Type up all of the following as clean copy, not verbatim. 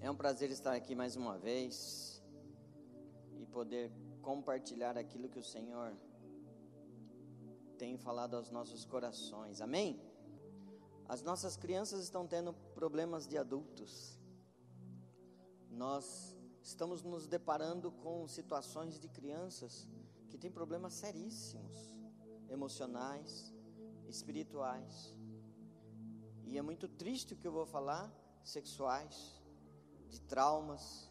É um prazer estar aqui mais uma vez e poder compartilhar aquilo que o Senhor tem falado aos nossos corações, amém? As nossas crianças estão tendo problemas de adultos. Nós estamos nos deparando com situações de crianças que têm problemas seríssimos, emocionais, espirituais. E é muito triste o que eu vou falar, sexuais, de traumas,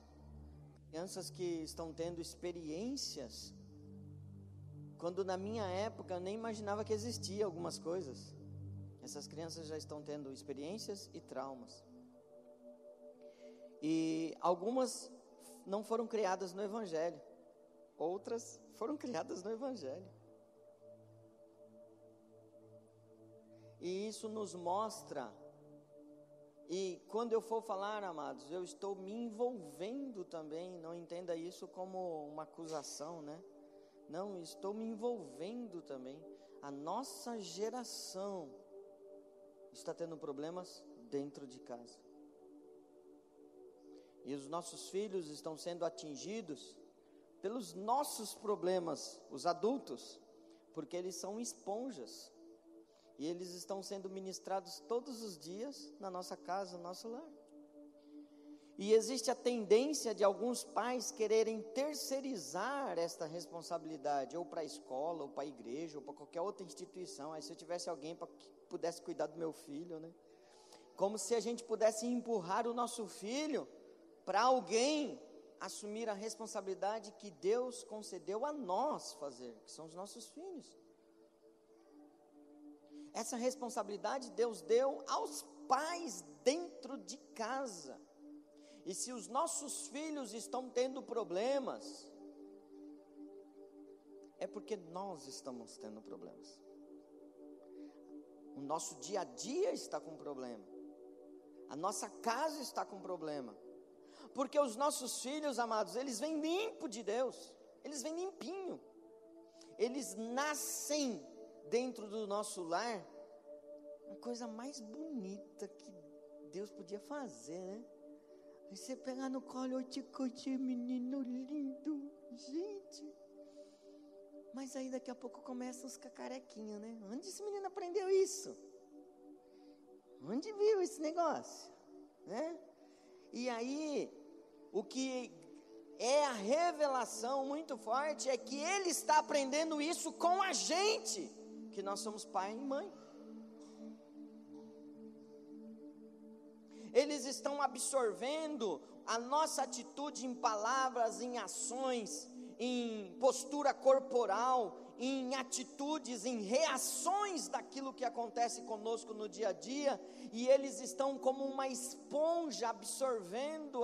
crianças que estão tendo experiências, quando na minha época eu nem imaginava que existia algumas coisas. Essas crianças já estão tendo experiências e traumas, e algumas não foram criadas no Evangelho, outras foram criadas no Evangelho, e isso nos mostra. E quando eu for falar, amados, eu estou me envolvendo também, não entenda isso como uma acusação, né? Não, estou me envolvendo também. A nossa geração está tendo problemas dentro de casa. E os nossos filhos estão sendo atingidos pelos nossos problemas, os adultos, porque eles são esponjas. E eles estão sendo ministrados todos os dias na nossa casa, no nosso lar. E existe a tendência de alguns pais quererem terceirizar esta responsabilidade, ou para a escola, ou para a igreja, ou para qualquer outra instituição. Aí se eu tivesse alguém para que pudesse cuidar do meu filho, né? Como se a gente pudesse empurrar o nosso filho para alguém assumir a responsabilidade que Deus concedeu a nós fazer, que são os nossos filhos. Essa responsabilidade Deus deu aos pais dentro de casa. E se os nossos filhos estão tendo problemas, é porque nós estamos tendo problemas. O nosso dia a dia está com problema. A nossa casa está com problema. Porque os nossos filhos, amados, eles vêm limpo de Deus. Eles vêm limpinho. Eles nascem dentro do nosso lar, a coisa mais bonita que Deus podia fazer, né? Aí você pegar no colo, oi, menino lindo, gente. Mas aí daqui a pouco começam os cacarequinhos, né? Onde esse menino aprendeu isso? Onde viu esse negócio? Né? E aí, o que é a revelação muito forte é que ele está aprendendo isso com a gente, que nós somos pai e mãe. Eles estão absorvendo a nossa atitude em palavras, em ações, em postura corporal, em atitudes, em reações daquilo que acontece conosco no dia a dia, e eles estão como uma esponja absorvendo.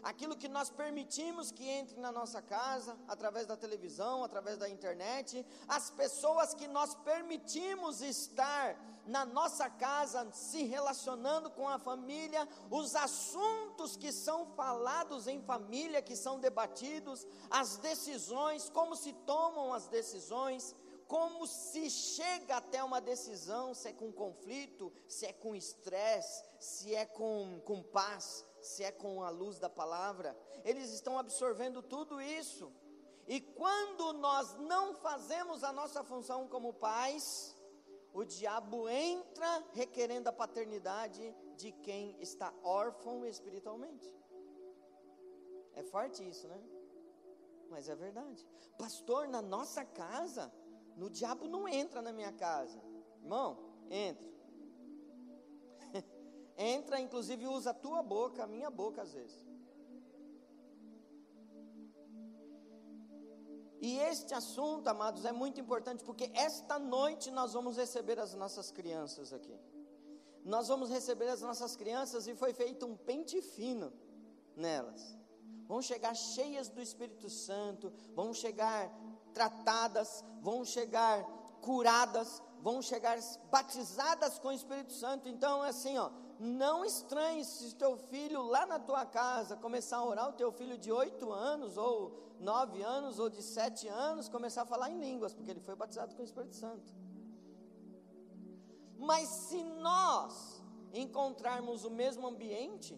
Aquilo que nós permitimos que entre na nossa casa, através da televisão, através da internet, as pessoas que nós permitimos estar na nossa casa, se relacionando com a família, os assuntos que são falados em família, que são debatidos, as decisões, como se tomam as decisões, como se chega até uma decisão, se é com conflito, se é com estresse, se é com paz, se é com a luz da palavra. Eles estão absorvendo tudo isso, e quando nós não fazemos a nossa função como pais, o diabo entra requerendo a paternidade de quem está órfão espiritualmente. É forte isso, né? Mas é verdade. Pastor, na nossa casa, o diabo não entra na minha casa. Irmão, entra. Entra, inclusive usa a tua boca, a minha boca às vezes. E este assunto, amados, é muito importante, porque esta noite nós vamos receber as nossas crianças aqui. Nós vamos receber as nossas crianças e foi feito um pente fino nelas. Vão chegar cheias do Espírito Santo, vão chegar tratadas, vão chegar curadas, vão chegar batizadas com o Espírito Santo. Então, assim, não estranhe se o teu filho lá na tua casa começar a orar, o teu filho de 8 anos, ou 9 anos, ou de 7 anos, começar a falar em línguas, porque ele foi batizado com o Espírito Santo. Mas se nós, em encontrarmos o mesmo ambiente,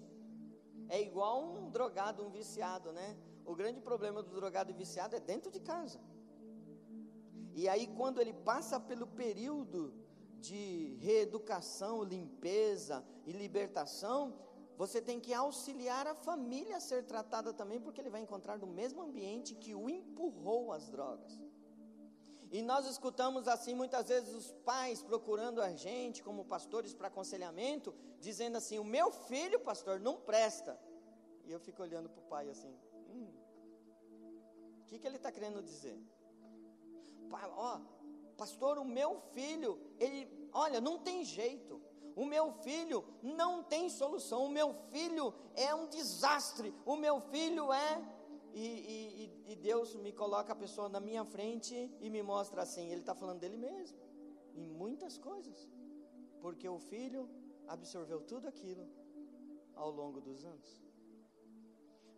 é igual um drogado, um viciado, né? O grande problema do drogado e viciado é dentro de casa. E aí quando ele passa pelo período de reeducação, limpeza e libertação, você tem que auxiliar a família a ser tratada também, porque ele vai encontrar no mesmo ambiente que o empurrou às drogas. E nós escutamos assim muitas vezes os pais procurando a gente como pastores para aconselhamento, dizendo assim: o meu filho, pastor, não presta. E eu fico olhando para o pai assim, o que ele está querendo dizer? Pastor, o meu filho, olha, não tem jeito. O meu filho não tem solução. O meu filho é um desastre. O meu filho é... E Deus me coloca a pessoa na minha frente e me mostra assim, ele está falando dele mesmo, em muitas coisas, porque o filho absorveu tudo aquilo ao longo dos anos.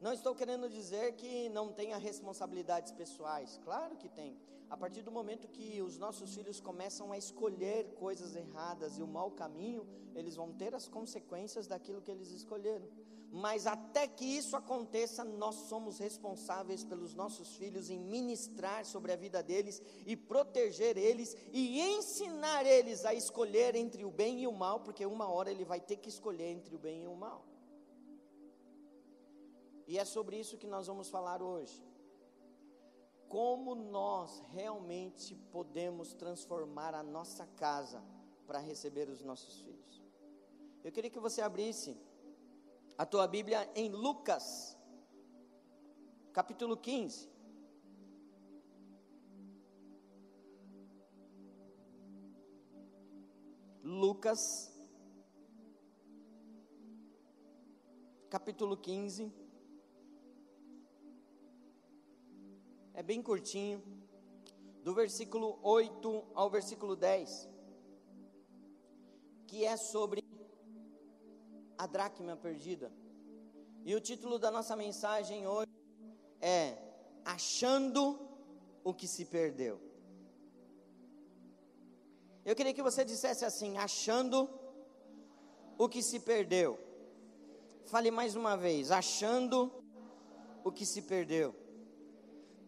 Não estou querendo dizer que não tenha responsabilidades pessoais, claro que tem. A partir do momento que os nossos filhos começam a escolher coisas erradas e o mau caminho, eles vão ter as consequências daquilo que eles escolheram. Mas até que isso aconteça, nós somos responsáveis pelos nossos filhos em ministrar sobre a vida deles e proteger eles e ensinar eles a escolher entre o bem e o mal, porque uma hora ele vai ter que escolher entre o bem e o mal. E é sobre isso que nós vamos falar hoje. Como nós realmente podemos transformar a nossa casa para receber os nossos filhos. Eu queria que você abrisse a tua Bíblia em Lucas, capítulo 15. Lucas, capítulo 15. É bem curtinho, do versículo 8 ao versículo 10, que é sobre a dracma perdida. E o título da nossa mensagem hoje é Achando o que se perdeu. Eu queria que você dissesse assim: achando o que se perdeu. Fale mais uma vez: achando o que se perdeu.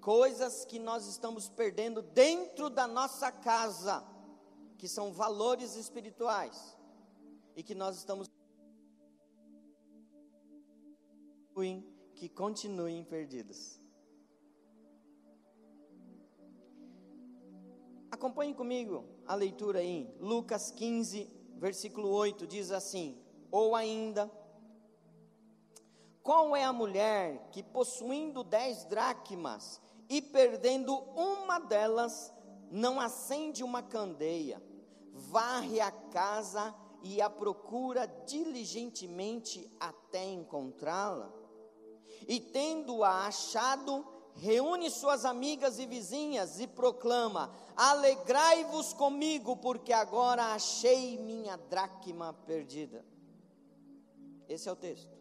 Coisas que nós estamos perdendo dentro da nossa casa, que são valores espirituais, e que nós estamos que continuem perdidos. Acompanhe comigo a leitura aí, Lucas 15, versículo 8, diz assim: ou ainda, qual é a mulher que possuindo 10 dracmas e perdendo uma delas, não acende uma candeia, varre a casa e a procura diligentemente até encontrá-la? E tendo-a achado, reúne suas amigas e vizinhas e proclama: alegrai-vos comigo, porque agora achei minha dracma perdida. Esse é o texto.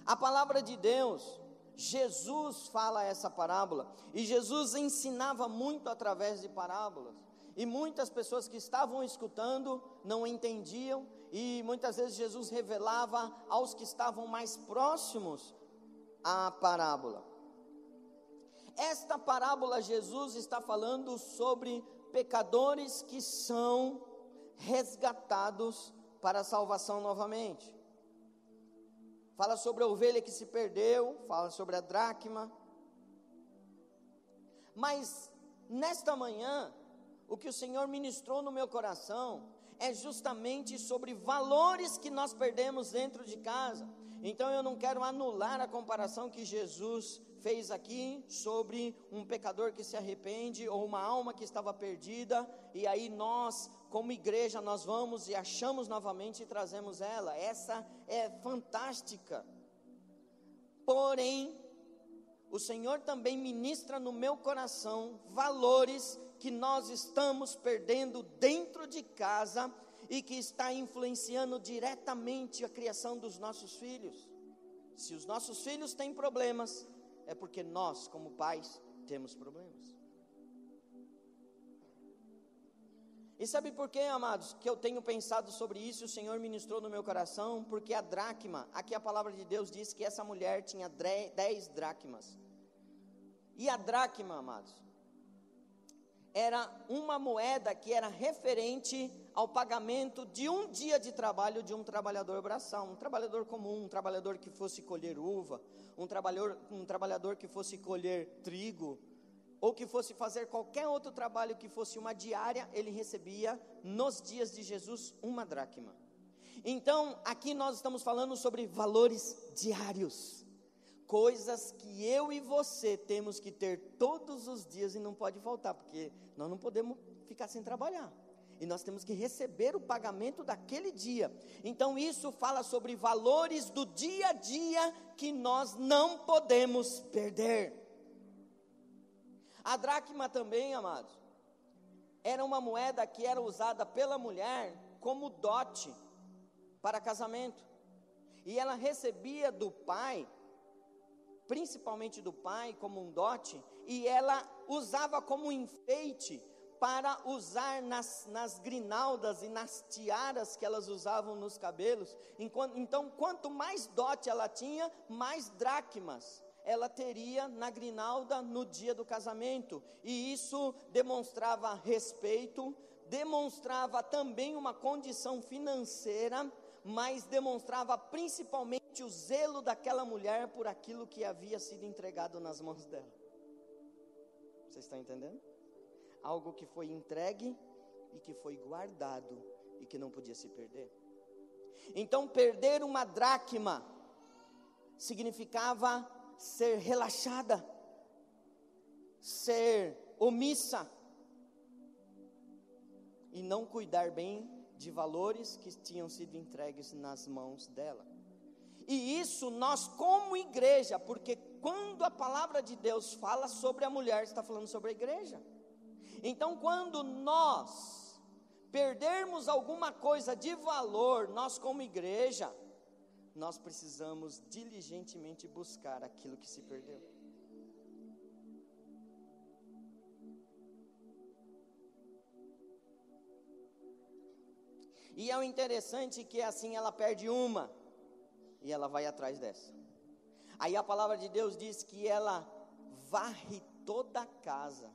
A palavra de Deus, Jesus fala essa parábola, e Jesus ensinava muito através de parábolas, e muitas pessoas que estavam escutando não entendiam, e muitas vezes Jesus revelava aos que estavam mais próximos a parábola. Esta parábola, Jesus está falando sobre pecadores que são resgatados para a salvação novamente. Fala sobre a ovelha que se perdeu, fala sobre a dracma. Mas nesta manhã, o que o Senhor ministrou no meu coração é justamente sobre valores que nós perdemos dentro de casa. Então eu não quero anular a comparação que Jesus fez aqui sobre um pecador que se arrepende ou uma alma que estava perdida, e aí nós, como igreja, nós vamos e achamos novamente e trazemos ela. Essa é fantástica. Porém, o Senhor também ministra no meu coração valores que nós estamos perdendo dentro de casa e que está influenciando diretamente a criação dos nossos filhos. Se os nossos filhos têm problemas, é porque nós, como pais, temos problemas. E sabe por quê, amados, que eu tenho pensado sobre isso e o Senhor ministrou no meu coração? Porque a dracma, aqui a palavra de Deus diz que essa mulher tinha 10 dracmas. E a dracma, amados, era uma moeda que era referente ao pagamento de um dia de trabalho de um trabalhador braçal, um trabalhador comum, um trabalhador que fosse colher uva, um trabalhador que fosse colher trigo, ou que fosse fazer qualquer outro trabalho que fosse uma diária, ele recebia nos dias de Jesus uma dracma. Então, aqui nós estamos falando sobre valores diários, coisas que eu e você temos que ter todos os dias e não pode faltar, porque nós não podemos ficar sem trabalhar, e nós temos que receber o pagamento daquele dia. Então isso fala sobre valores do dia a dia que nós não podemos perder. A dracma também, amados, era uma moeda que era usada pela mulher como dote para casamento, e ela recebia do pai, principalmente do pai, como um dote, e ela usava como enfeite para usar nas grinaldas e nas tiaras que elas usavam nos cabelos. Então, quanto mais dote ela tinha, mais dracmas ela teria na grinalda no dia do casamento, e isso demonstrava respeito, demonstrava também uma condição financeira, mas demonstrava principalmente o zelo daquela mulher por aquilo que havia sido entregado nas mãos dela. Vocês estão entendendo? Algo que foi entregue e que foi guardado e que não podia se perder. Então, perder uma dracma significava ser relaxada, ser omissa e não cuidar bem de valores que tinham sido entregues nas mãos dela. E isso nós como igreja, porque quando a palavra de Deus fala sobre a mulher, está falando sobre a igreja. Então, quando nós perdermos alguma coisa de valor, nós como igreja, nós precisamos diligentemente buscar aquilo que se perdeu. E é o interessante que assim ela perde uma, e ela vai atrás dessa. Aí a palavra de Deus diz que ela varre toda a casa,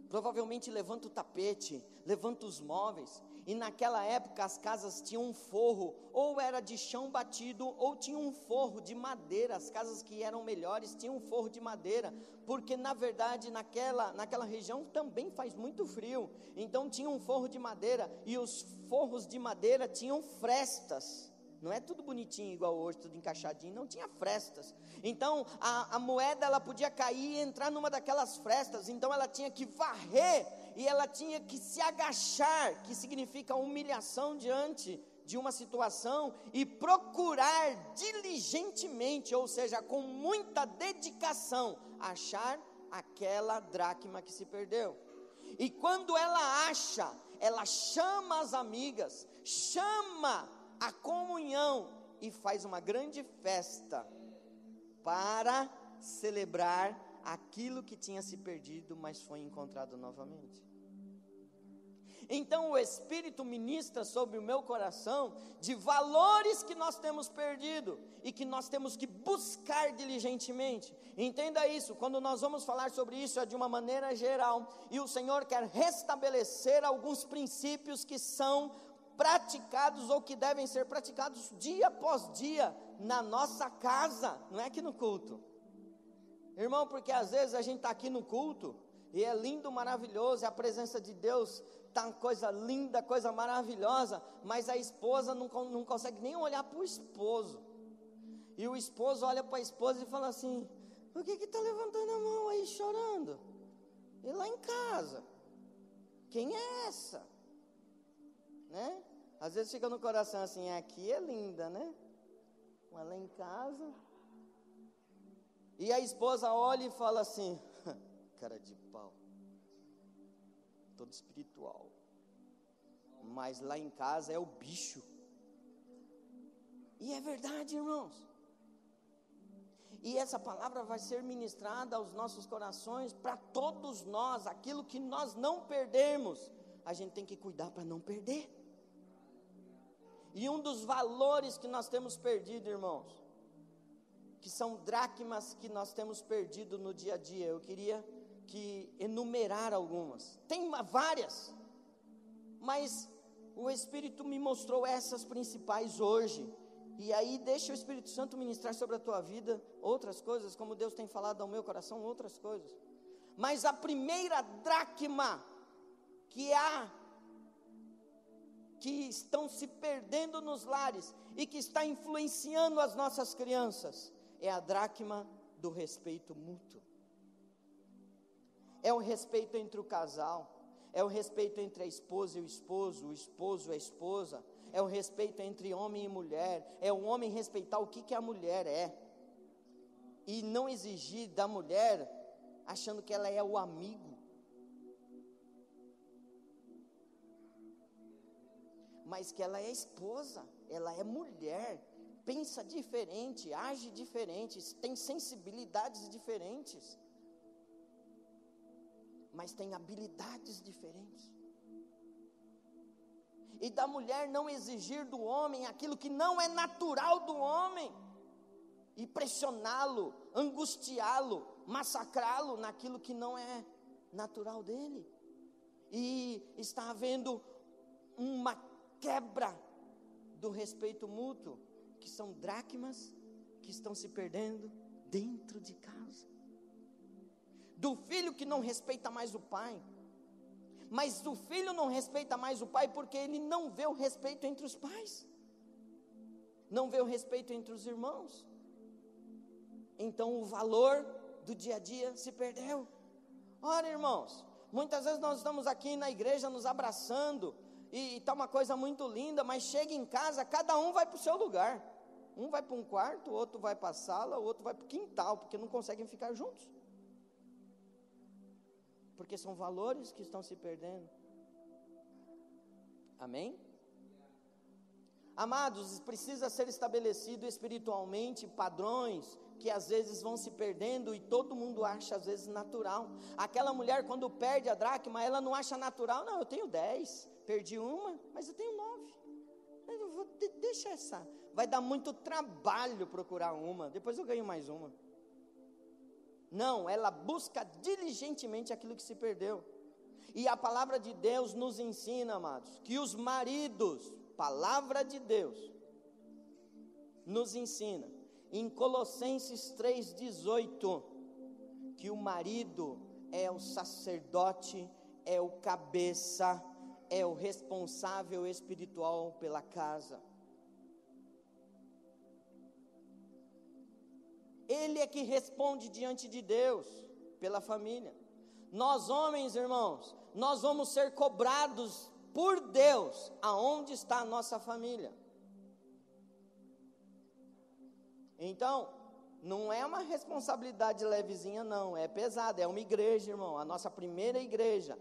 provavelmente levanta o tapete, levanta os móveis, e naquela época as casas tinham um forro, ou era de chão batido, ou tinha um forro de madeira. As casas que eram melhores tinham um forro de madeira, porque na verdade naquela região também faz muito frio, então tinha um forro de madeira, e os forros de madeira tinham frestas. Não é tudo bonitinho igual hoje, tudo encaixadinho, não, tinha frestas. Então a moeda ela podia cair e entrar numa daquelas frestas, então ela tinha que varrer, e ela tinha que se agachar, que significa humilhação diante de uma situação, e procurar diligentemente, ou seja, com muita dedicação, achar aquela dracma que se perdeu. E quando ela acha, ela chama as amigas, chama a comunhão e faz uma grande festa para celebrar aquilo que tinha se perdido, mas foi encontrado novamente. Então o Espírito ministra sobre o meu coração de valores que nós temos perdido e que nós temos que buscar diligentemente. Entenda isso, quando nós vamos falar sobre isso é de uma maneira geral, e o Senhor quer restabelecer alguns princípios que são praticados ou que devem ser praticados dia após dia na nossa casa, não é aqui no culto, irmão, porque às vezes a gente está aqui no culto e é lindo, maravilhoso, e a presença de Deus está coisa linda, coisa maravilhosa, mas a esposa não consegue nem olhar para o esposo, e o esposo olha para a esposa e fala assim: por que está levantando a mão aí chorando? E lá em casa, quem é essa? Né? Às vezes fica no coração assim: aqui é linda, né? Mas lá em casa. E a esposa olha e fala assim: cara de pau, todo espiritual, mas lá em casa é o bicho. E é verdade, irmãos. E essa palavra vai ser ministrada aos nossos corações, para todos nós, aquilo que nós não perdemos, a gente tem que cuidar para não perder. E um dos valores que nós temos perdido, irmãos, que são dracmas que nós temos perdido no dia a dia, eu queria enumerar algumas. Tem várias, mas o Espírito me mostrou essas principais hoje. E aí deixa o Espírito Santo ministrar sobre a tua vida outras coisas, como Deus tem falado ao meu coração, outras coisas. Mas a primeira dracma que estão se perdendo nos lares e que está influenciando as nossas crianças, é a dracma do respeito mútuo. É o respeito entre o casal, é o respeito entre a esposa e o esposo e a esposa, é o respeito entre homem e mulher, é o homem respeitar o que a mulher é, e não exigir da mulher, achando que ela é o amigo, mas que ela é esposa, ela é mulher, pensa diferente, age diferente, tem sensibilidades diferentes, mas tem habilidades diferentes. E da mulher não exigir do homem aquilo que não é natural do homem, e pressioná-lo, angustiá-lo, massacrá-lo naquilo que não é natural dele. E está havendo uma quebra do respeito mútuo, que são dracmas que estão se perdendo dentro de casa. Do filho que não respeita mais o pai, mas o filho não respeita mais o pai porque ele não vê o respeito entre os pais, não vê o respeito entre os irmãos. Então o valor do dia a dia se perdeu. Ora, irmãos, muitas vezes nós estamos aqui na igreja nos abraçando, e está uma coisa muito linda, mas chega em casa, cada um vai para o seu lugar. Um vai para um quarto, o outro vai para a sala, o outro vai para o quintal, porque não conseguem ficar juntos. Porque são valores que estão se perdendo. Amém? Amados, precisa ser estabelecido espiritualmente padrões que às vezes vão se perdendo e todo mundo acha às vezes natural. Aquela mulher, quando perde a dracma, ela não acha natural. Não, eu tenho 10, perdi uma, mas eu tenho 9. Deixa essa, vai dar muito trabalho procurar uma, depois eu ganho mais uma. Não, ela busca diligentemente aquilo que se perdeu. E a palavra de Deus nos ensina, amados, que os maridos, palavra de Deus, nos ensina, em Colossenses 3,18, que o marido é o sacerdote, é o cabeça, é o responsável espiritual pela casa. Ele é que responde diante de Deus pela família. Nós homens, irmãos, nós vamos ser cobrados por Deus aonde está a nossa família. Então, não é uma responsabilidade levezinha não, é pesada, é uma igreja, irmão, a nossa primeira igreja,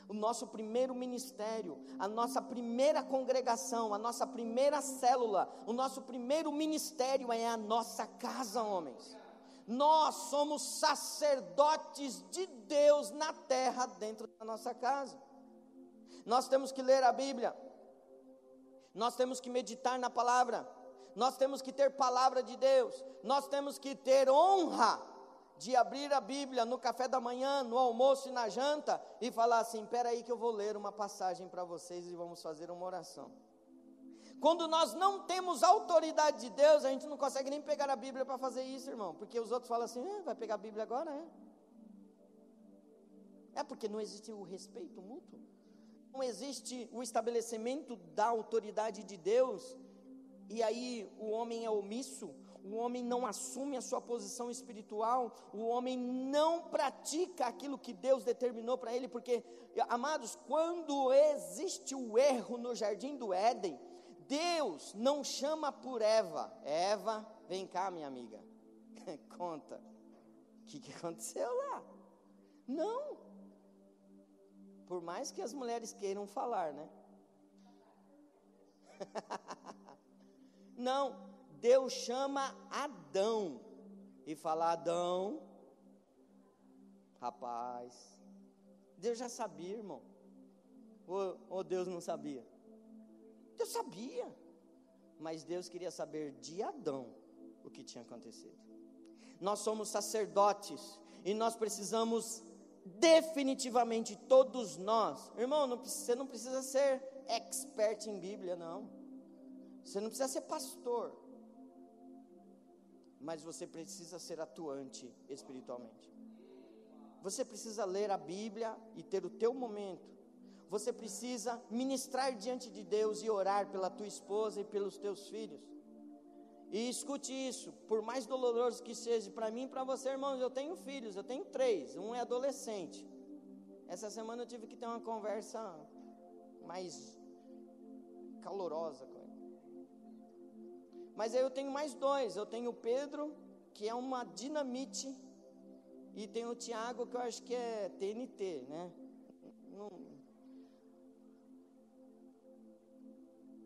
o nosso primeiro ministério, a nossa primeira congregação, a nossa primeira célula, o nosso primeiro ministério é a nossa casa, homens. Nós somos sacerdotes de Deus na terra, dentro da nossa casa. Nós temos que ler a Bíblia, nós temos que meditar na palavra, nós temos que ter palavra de Deus, nós temos que ter honra de abrir a Bíblia no café da manhã, no almoço e na janta, e falar assim, espera aí que eu vou ler uma passagem para vocês e vamos fazer uma oração. Quando nós não temos autoridade de Deus, a gente não consegue nem pegar a Bíblia para fazer isso, irmão, porque os outros falam assim, vai pegar a Bíblia agora? É porque não existe o respeito mútuo, não existe o estabelecimento da autoridade de Deus, e aí o homem é omisso, o homem não assume a sua posição espiritual, o homem não pratica aquilo que Deus determinou para ele, porque, amados, quando existe o erro no jardim do Éden, Deus não chama por Eva, vem cá minha amiga, conta, o que aconteceu lá? Não, por mais que as mulheres queiram falar, né? Não, Deus chama Adão e fala, Adão, rapaz, Deus já sabia, irmão, Ou Deus não sabia? Deus sabia, mas Deus queria saber de Adão o que tinha acontecido. Nós somos sacerdotes e nós precisamos definitivamente, todos nós, irmão, você não precisa ser expert em Bíblia, não. Você não precisa ser pastor, mas você precisa ser atuante espiritualmente. Você precisa ler a Bíblia e ter o teu momento. Você precisa ministrar diante de Deus e orar pela tua esposa e pelos teus filhos. E escute isso, por mais doloroso que seja para mim e para você, irmãos, eu tenho filhos, eu tenho 3, um é adolescente. Essa semana eu tive que ter uma conversa mais calorosa com ele. Mas aí eu tenho mais 2, eu tenho o Pedro, que é uma dinamite, e tem o Tiago, que eu acho que é TNT, né?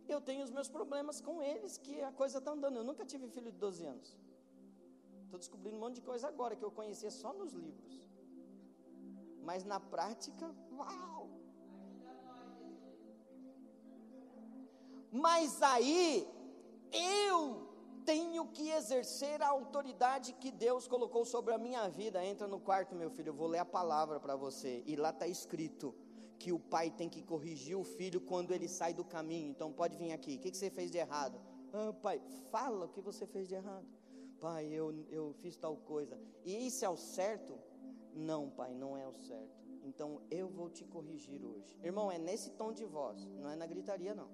Eu tenho os meus problemas com eles, que a coisa está andando. Eu nunca tive filho de 12 anos. Estou descobrindo um monte de coisa agora, que eu conhecia só nos livros. Mas na prática, uau! Mas aí, eu tenho que exercer a autoridade que Deus colocou sobre a minha vida. Entra no quarto, meu filho, eu vou ler a palavra para você. E lá está escrito que o pai tem que corrigir o filho quando ele sai do caminho. Então pode vir aqui, o que você fez de errado? Pai, fala o que você fez de errado. Pai, eu fiz tal coisa. E isso é o certo? Não, pai, não é o certo. Então eu vou te corrigir hoje. Irmão, é nesse tom de voz, não é na gritaria não.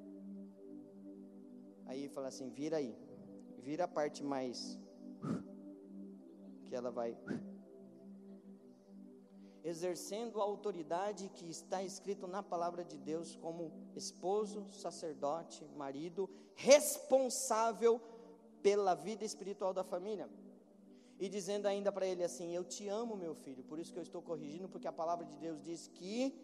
Aí ele fala assim, vira aí, vira a parte mais, que ela vai... exercendo a autoridade que está escrito na palavra de Deus, como esposo, sacerdote, marido, responsável pela vida espiritual da família, e dizendo ainda para ele assim, eu te amo, meu filho, por isso que eu estou corrigindo, porque a palavra de Deus diz que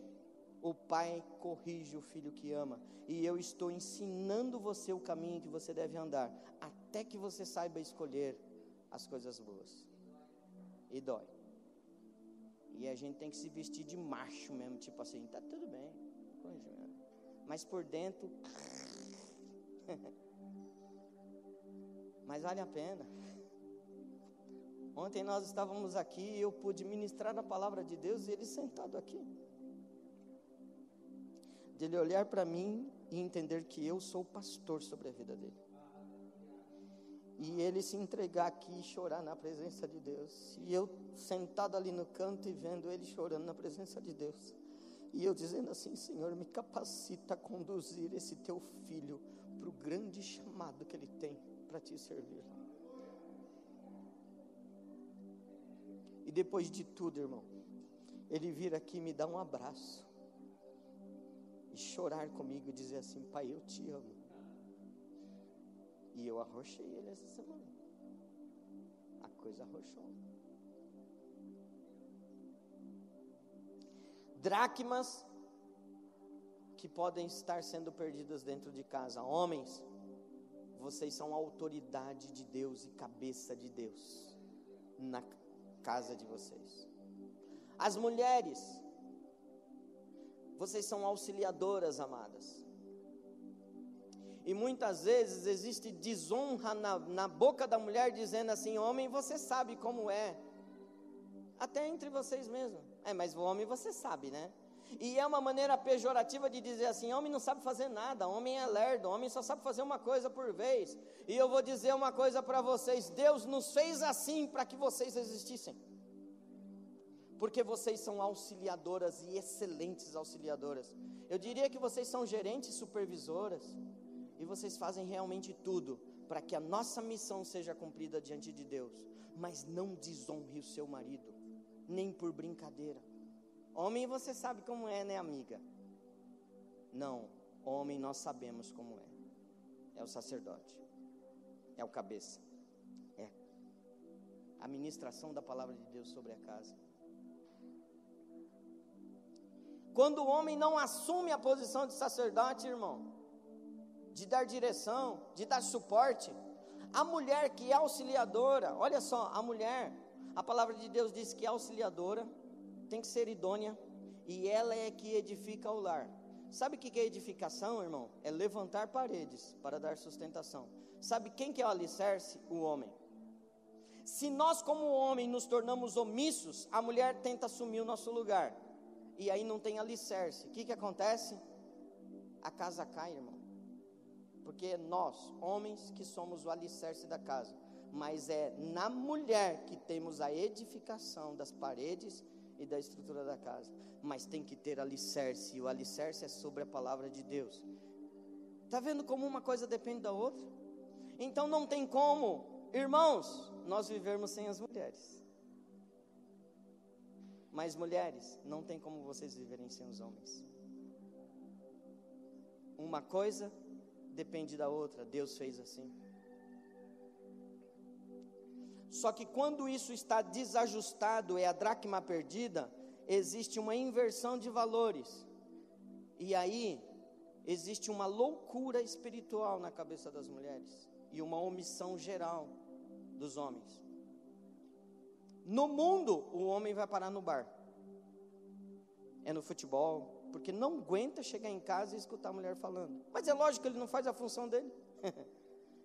o pai corrige o filho que ama, e eu estou ensinando você o caminho que você deve andar, até que você saiba escolher as coisas boas, e dói. E a gente tem que se vestir de macho mesmo, tipo assim, tá tudo bem, mas por dentro, mas vale a pena. Ontem nós estávamos aqui e eu pude ministrar a palavra de Deus e ele sentado aqui, de ele olhar para mim e entender que eu sou o pastor sobre a vida dele. E ele se entregar aqui e chorar na presença de Deus. E eu sentado ali no canto e vendo ele chorando na presença de Deus. E eu dizendo assim, Senhor, me capacita a conduzir esse teu filho para o grande chamado que ele tem para te servir. E depois de tudo, irmão, ele vir aqui me dar um abraço. E chorar comigo e dizer assim, pai, eu te amo. E eu arrochei ele essa semana. A coisa arrochou. Dracmas que podem estar sendo perdidas dentro de casa. Homens, vocês são a autoridade de Deus e cabeça de Deus na casa de vocês. As mulheres, vocês são auxiliadoras, amadas. E muitas vezes existe desonra na boca da mulher dizendo assim, homem, você sabe como é. Até entre vocês mesmos. Mas o homem você sabe, né? E é uma maneira pejorativa de dizer assim, homem não sabe fazer nada, homem é lerdo, homem só sabe fazer uma coisa por vez. E eu vou dizer uma coisa para vocês, Deus nos fez assim para que vocês existissem. Porque vocês são auxiliadoras e excelentes auxiliadoras. Eu diria que vocês são gerentes, supervisoras. E vocês fazem realmente tudo para que a nossa missão seja cumprida diante de Deus. Mas não desonre o seu marido, nem por brincadeira. Homem você sabe como é, né, amiga? Não, homem nós sabemos como é. É o sacerdote, é o cabeça, é a ministração da palavra de Deus sobre a casa. Quando o homem não assume a posição de sacerdote, irmão, de dar direção, de dar suporte, a mulher que é auxiliadora, olha só, a mulher, a palavra de Deus diz que é auxiliadora, tem que ser idônea, e ela é que edifica o lar. Sabe o que é edificação, irmão? É levantar paredes para dar sustentação. Sabe quem que é o alicerce? O homem. Se nós como homem nos tornamos omissos, a mulher tenta assumir o nosso lugar, e aí não tem alicerce. O que acontece? A casa cai, irmão, porque nós, homens, que somos o alicerce da casa, mas é na mulher que temos a edificação das paredes e da estrutura da casa. Mas tem que ter alicerce, e o alicerce é sobre a palavra de Deus. Está vendo como uma coisa depende da outra? Então não tem como, irmãos, nós vivermos sem as mulheres. Mas mulheres, não tem como vocês viverem sem os homens. Uma coisa depende da outra, Deus fez assim. Só que quando isso está desajustado, é a dracma perdida, existe uma inversão de valores. E aí, existe uma loucura espiritual na cabeça das mulheres, e uma omissão geral dos homens. No mundo, o homem vai parar no bar, é no futebol, porque não aguenta chegar em casa e escutar a mulher falando. Mas é lógico que ele não faz a função dele.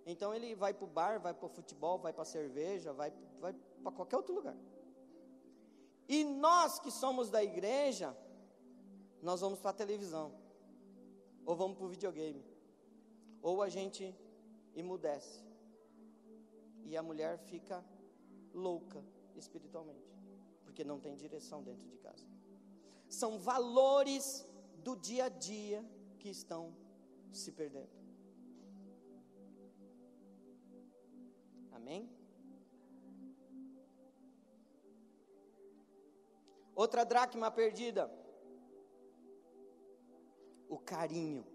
Então ele vai para o bar, vai para o futebol, vai para a cerveja, vai para qualquer outro lugar. E nós que somos da igreja, nós vamos para a televisão, ou vamos para o videogame, ou a gente emudece, e a mulher fica louca espiritualmente, porque não tem direção dentro de casa. São valores do dia a dia que estão se perdendo. Amém? Outra dracma perdida, o carinho.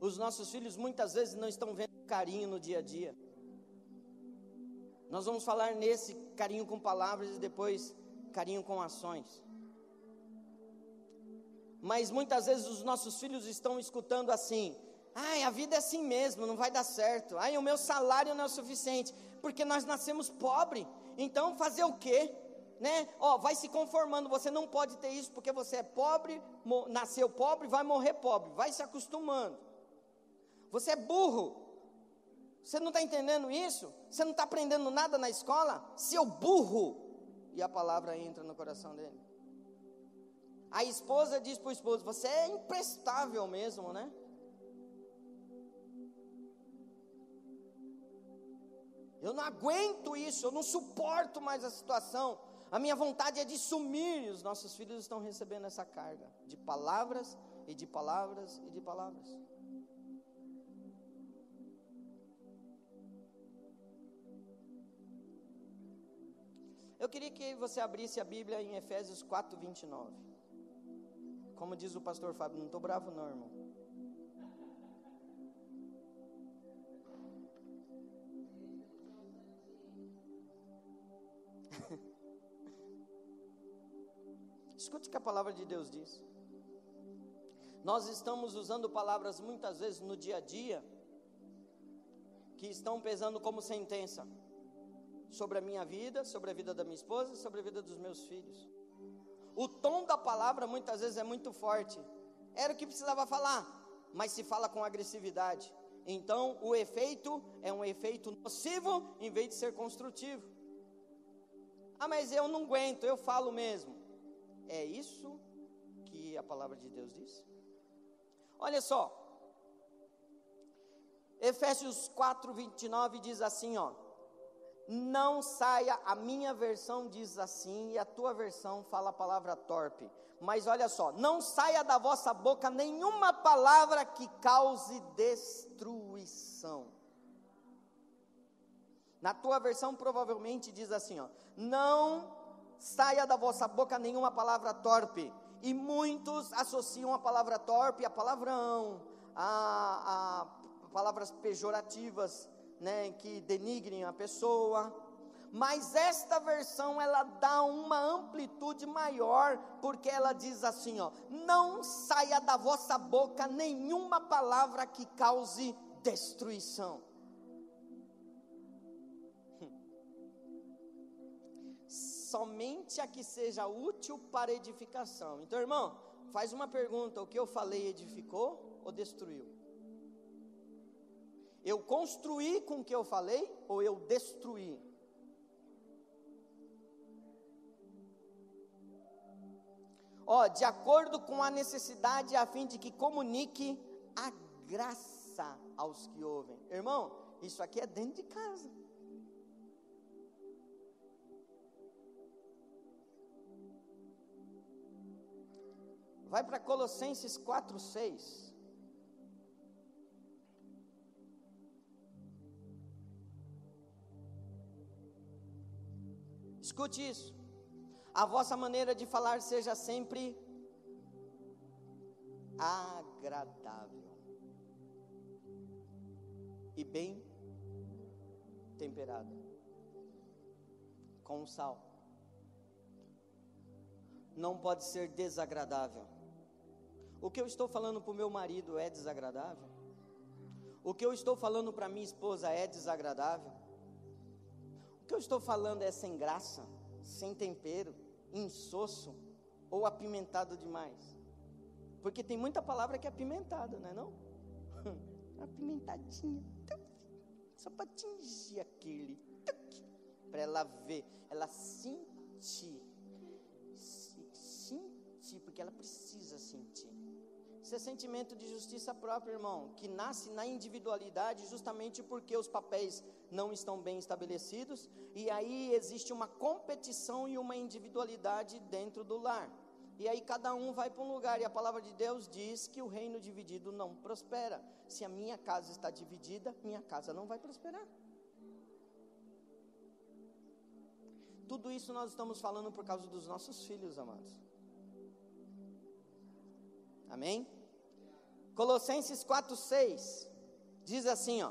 Os nossos filhos muitas vezes não estão vendo carinho no dia a dia. Nós vamos falar nesse carinho com palavras e depois carinho com ações. Mas muitas vezes os nossos filhos estão escutando assim: ai, a vida é assim mesmo, não vai dar certo. Ai, o meu salário não é o suficiente, porque nós nascemos pobre. Então fazer o quê? Né? Vai se conformando, você não pode ter isso porque você é pobre, nasceu pobre, vai morrer pobre, vai se acostumando. Você é burro, você não está entendendo isso? Você não está aprendendo nada na escola? Seu burro! E a palavra entra no coração dele. A esposa diz para o esposo: você é imprestável mesmo, né? Eu não aguento isso, eu não suporto mais a situação. A minha vontade é de sumir. E os nossos filhos estão recebendo essa carga de palavras e de palavras e de palavras. Eu queria que você abrisse a Bíblia em Efésios 4:29. Como diz o pastor Fábio, não estou bravo não, irmão. Escute o que a palavra de Deus diz. Nós estamos usando palavras muitas vezes no dia a dia que estão pesando como sentença sobre a minha vida, sobre a vida da minha esposa, sobre a vida dos meus filhos. O tom da palavra muitas vezes é muito forte. Era o que precisava falar, mas se fala com agressividade. Então o efeito é um efeito nocivo em vez de ser construtivo. Ah, mas eu não aguento, eu falo mesmo. É isso que a palavra de Deus diz? Olha só, Efésios 4:29 diz assim, não saia, a minha versão diz assim, e a tua versão fala a palavra torpe, mas olha só, não saia da vossa boca nenhuma palavra que cause destruição. Na tua versão provavelmente diz assim, não saia da vossa boca nenhuma palavra torpe. E muitos associam a palavra torpe a palavrão, a palavras pejorativas, né, que denigrem a pessoa. Mas esta versão ela dá uma amplitude maior, porque ela diz assim, não saia da vossa boca nenhuma palavra que cause destruição. Somente a que seja útil para edificação. Então, irmão, faz uma pergunta: o que eu falei edificou ou destruiu? Eu construí com o que eu falei ou eu destruí? De acordo com a necessidade, a fim de que comunique a graça aos que ouvem. Irmão, isso aqui é dentro de casa. Vai para Colossenses 4:6. Escute isso: a vossa maneira de falar seja sempre agradável e bem temperada, com sal. Não pode ser desagradável. O que eu estou falando para o meu marido é desagradável? O que eu estou falando para minha esposa é desagradável? O que eu estou falando é sem graça, sem tempero, insosso ou apimentado demais? Porque tem muita palavra que é apimentada, não é não? Apimentadinha, só para atingir aquele, para ela ver, ela sentir, porque ela precisa sentir. Isso é sentimento de justiça própria, irmão, que nasce na individualidade justamente porque os papéis não estão bem estabelecidos, e aí existe uma competição e uma individualidade dentro do lar, e aí cada um vai para um lugar, e a palavra de Deus diz que o reino dividido não prospera. Se a minha casa está dividida, minha casa não vai prosperar. Tudo isso nós estamos falando por causa dos nossos filhos, amados. Amém? Colossenses 4:6 diz assim,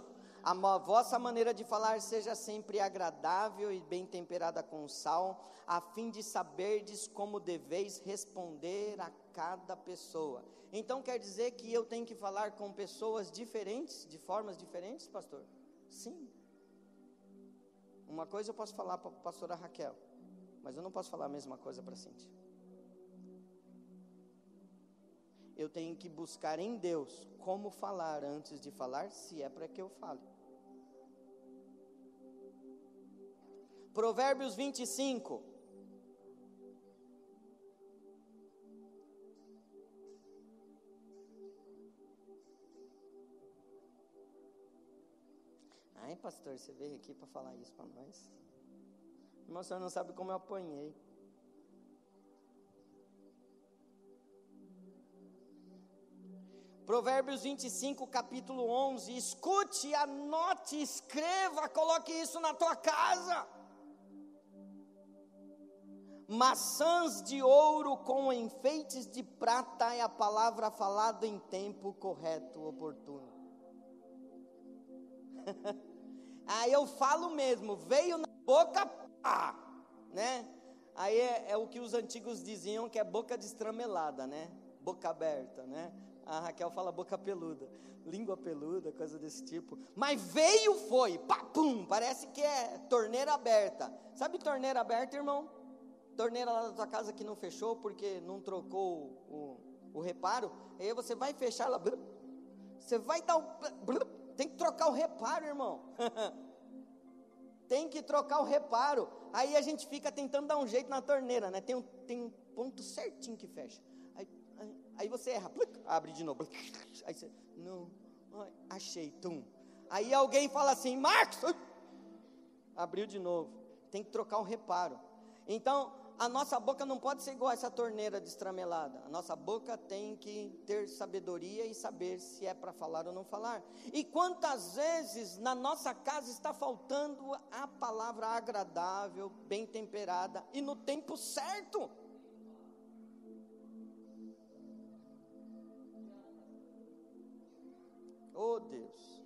a vossa maneira de falar seja sempre agradável e bem temperada com sal, a fim de saberdes como deveis responder a cada pessoa. Então quer dizer que eu tenho que falar com pessoas diferentes, de formas diferentes, pastor? Sim. Uma coisa eu posso falar para a pastora Raquel, mas eu não posso falar a mesma coisa para a Cíntia. Eu tenho que buscar em Deus como falar antes de falar, se é para que eu fale. Provérbios 25. Ai, pastor, você veio aqui para falar isso para nós? Irmão, o senhor não sabe como eu apanhei. Provérbios 25, capítulo 11, escute, anote, escreva, coloque isso na tua casa. Maçãs de ouro com enfeites de prata é a palavra falada em tempo correto, oportuno. Aí eu falo mesmo, veio na boca, pá, né? Aí é o que os antigos diziam que é boca destramelada, né? Boca aberta, né? A Raquel fala boca peluda, língua peluda, coisa desse tipo. Mas veio, foi, papum, parece que é torneira aberta. Sabe torneira aberta, irmão? Torneira lá da tua casa que não fechou porque não trocou o reparo. Aí você vai fechar ela, você vai dar tem que trocar o reparo, irmão. Tem que trocar o reparo. Aí a gente fica tentando dar um jeito na torneira, né? Tem um ponto certinho que fecha. Aí você erra, abre de novo. Aí você, não, achei, tum. Aí alguém fala assim, Marcos, abriu de novo. Tem que trocar o reparo. Então, a nossa boca não pode ser igual a essa torneira destramelada. A nossa boca tem que ter sabedoria e saber se é para falar ou não falar. E quantas vezes na nossa casa está faltando a palavra agradável, bem temperada e no tempo certo? Oh Deus.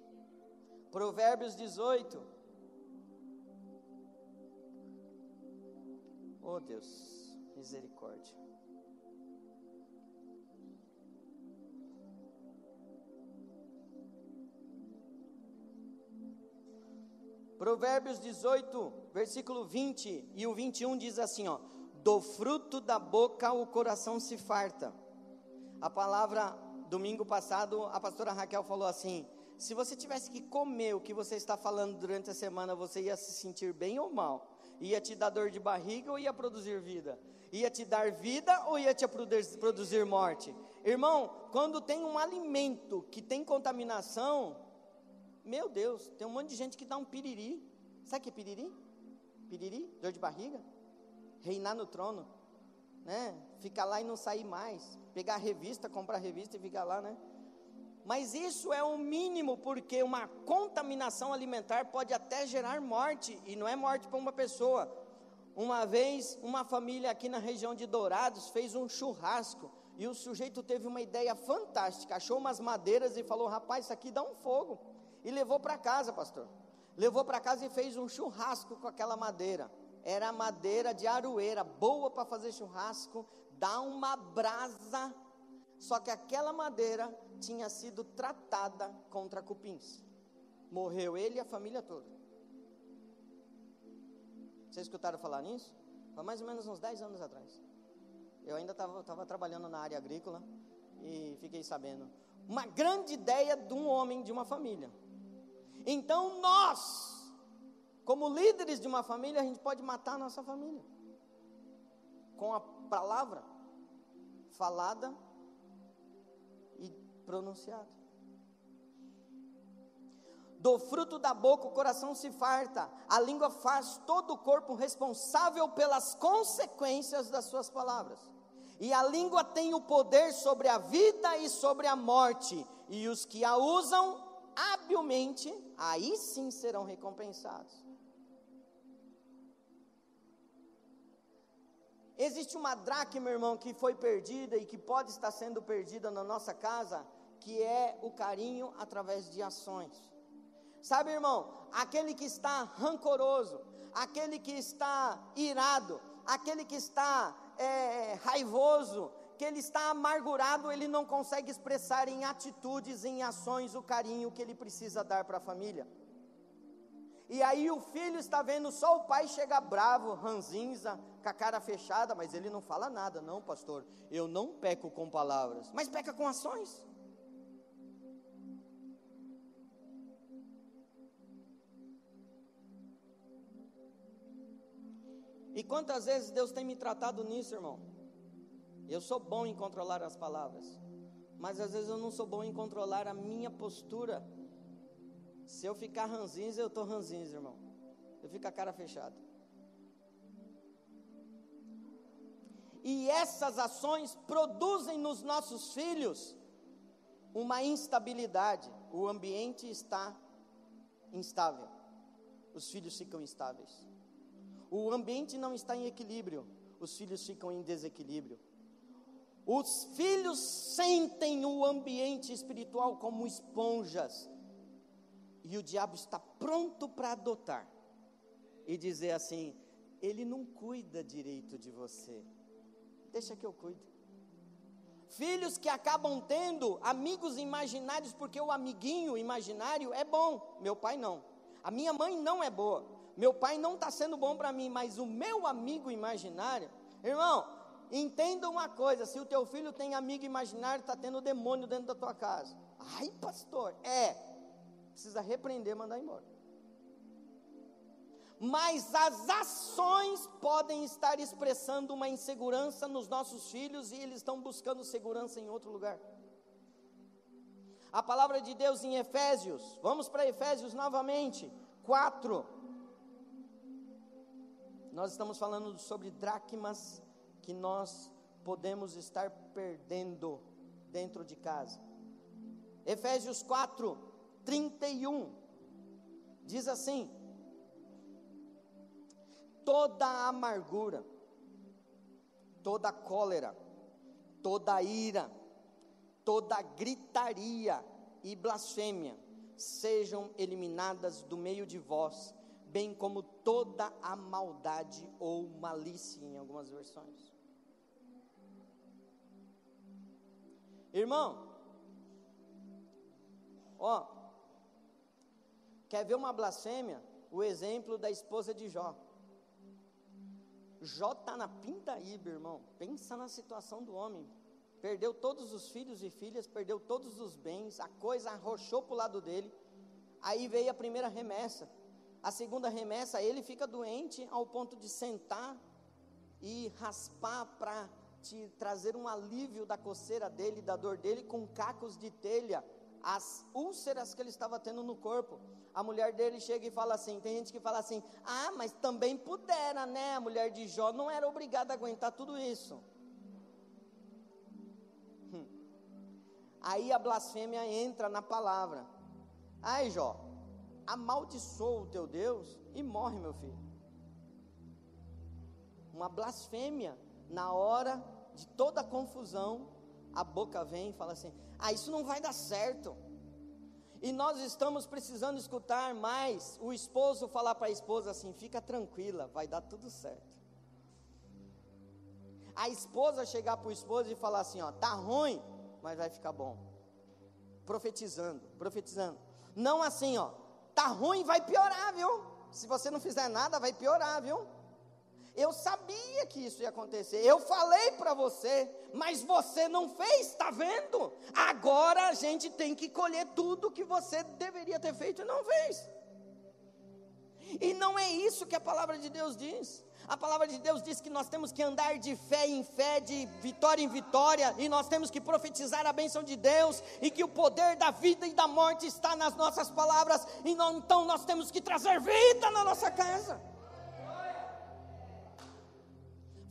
Provérbios 18. Oh Deus, misericórdia. Provérbios 18, versículo 20 e o 21 diz assim, do fruto da boca o coração se farta, A palavra, domingo passado, a pastora Raquel falou assim: se você tivesse que comer o que você está falando durante a semana, você ia se sentir bem ou mal? Ia te dar dor de barriga ou ia produzir vida? Ia te dar vida ou ia te produzir morte? Irmão, quando tem um alimento que tem contaminação, meu Deus, tem um monte de gente que dá um piriri. Sabe o que é piriri? Piriri, dor de barriga, reinar no trono, né? Ficar lá e não sair mais, pegar a revista, comprar a revista e ficar lá, né? Mas isso é o mínimo, porque uma contaminação alimentar pode até gerar morte, e não é morte para uma pessoa. Uma vez, uma família aqui na região de Dourados fez um churrasco, e o sujeito teve uma ideia fantástica, achou umas madeiras e falou: rapaz, isso aqui dá um fogo, e levou para casa, pastor. Levou para casa e fez um churrasco com aquela madeira. Era madeira de aroeira, boa para fazer churrasco, dá uma brasa. Só que aquela madeira tinha sido tratada contra cupins. Morreu ele e a família toda. Vocês escutaram falar nisso? Foi mais ou menos uns 10 anos atrás. Eu ainda estava trabalhando na área agrícola e fiquei sabendo. Uma grande ideia de um homem, de uma família. Então nós, como líderes de uma família, a gente pode matar a nossa família com a palavra falada e pronunciada. Do fruto da boca o coração se farta, a língua faz todo o corpo responsável pelas consequências das suas palavras. E a língua tem o poder sobre a vida e sobre a morte, e os que a usam habilmente, aí sim serão recompensados. Existe uma dracma, irmão, que foi perdida e que pode estar sendo perdida na nossa casa, que é o carinho através de ações. Sabe, irmão, aquele que está rancoroso, aquele que está irado, aquele que está raivoso, que ele está amargurado, ele não consegue expressar em atitudes, em ações, o carinho que ele precisa dar para a família. E aí o filho está vendo só o pai chegar bravo, ranzinza, com a cara fechada, mas ele não fala nada. Não, pastor, eu não peco com palavras, mas peca com ações. E quantas vezes Deus tem me tratado nisso, irmão? Eu sou bom em controlar as palavras, mas às vezes eu não sou bom em controlar a minha postura. Se eu ficar ranzinza, eu estou ranzinza, irmão. Eu fico com a cara fechada. E essas ações produzem nos nossos filhos uma instabilidade. O ambiente está instável. Os filhos ficam instáveis. O ambiente não está em equilíbrio. Os filhos ficam em desequilíbrio. Os filhos sentem o ambiente espiritual como esponjas. E o diabo está pronto para adotar e dizer assim: ele não cuida direito de você, deixa que eu cuido. Filhos que acabam tendo amigos imaginários, porque o amiguinho imaginário é bom. Meu pai não, a minha mãe não é boa, meu pai não está sendo bom para mim, mas o meu amigo imaginário, irmão, entenda uma coisa: se o teu filho tem amigo imaginário, está tendo demônio dentro da tua casa. Ai, pastor, precisa repreender, mandar embora. Mas as ações podem estar expressando uma insegurança nos nossos filhos, e eles estão buscando segurança em outro lugar. A palavra de Deus em Efésios, vamos para Efésios novamente, 4. Nós estamos falando sobre dracmas que nós podemos estar perdendo dentro de casa. Efésios 4:31, diz assim: toda amargura, toda cólera, toda ira, toda gritaria e blasfêmia sejam eliminadas do meio de vós, bem como toda a maldade ou malícia, em algumas versões. Irmão, quer ver uma blasfêmia? O exemplo da esposa de Jó. Jó está na pindaíba, irmão. Pensa na situação do homem. perdeu todos os filhos e filhas, perdeu todos os bens, a coisa arrochou para o lado dele. Aí veio a primeira remessa, a segunda remessa, ele fica doente ao ponto de sentar e raspar para te trazer um alívio da coceira dele, da dor dele, com cacos de telha, as úlceras que ele estava tendo no corpo. A mulher dele chega e fala assim, tem gente que fala assim, mas também pudera, né, a mulher de Jó não era obrigada a aguentar tudo isso. Aí a blasfêmia entra na palavra. Ai, Jó, amaldiçoa o teu Deus e morre, meu filho. Uma blasfêmia. Na hora de toda a confusão, a boca vem e fala assim, isso não vai dar certo. E nós estamos precisando escutar mais o esposo falar para a esposa assim, fica tranquila, vai dar tudo certo. A esposa chegar para o esposo e falar assim, tá ruim, mas vai ficar bom. Profetizando. Não assim, tá ruim, vai piorar, viu? Se você não fizer nada, vai piorar, viu? Eu sabia que isso ia acontecer, eu falei para você, mas você não fez, está vendo? Agora a gente tem que colher tudo que você deveria ter feito e não fez. E não é isso que a palavra de Deus diz. A palavra de Deus diz que nós temos que andar de fé em fé, de vitória em vitória, e nós temos que profetizar a bênção de Deus, e que o poder da vida e da morte está nas nossas palavras, e então nós temos que trazer vida na nossa casa.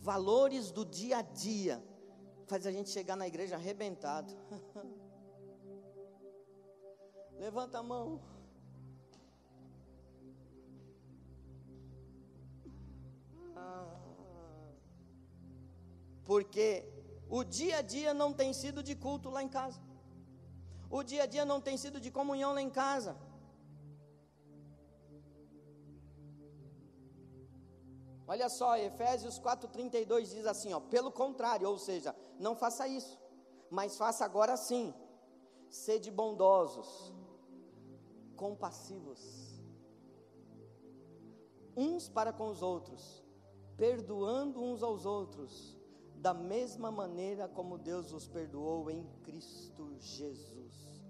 Valores do dia a dia faz a gente chegar na igreja arrebentado. Levanta a mão. Porque o dia a dia não tem sido de culto lá em casa. O dia a dia não tem sido de comunhão lá em casa. Olha só, Efésios 4:32 diz assim, pelo contrário, ou seja, não faça isso, mas faça agora sim, sede bondosos, compassivos, uns para com os outros, perdoando uns aos outros, da mesma maneira como Deus os perdoou em Cristo Jesus.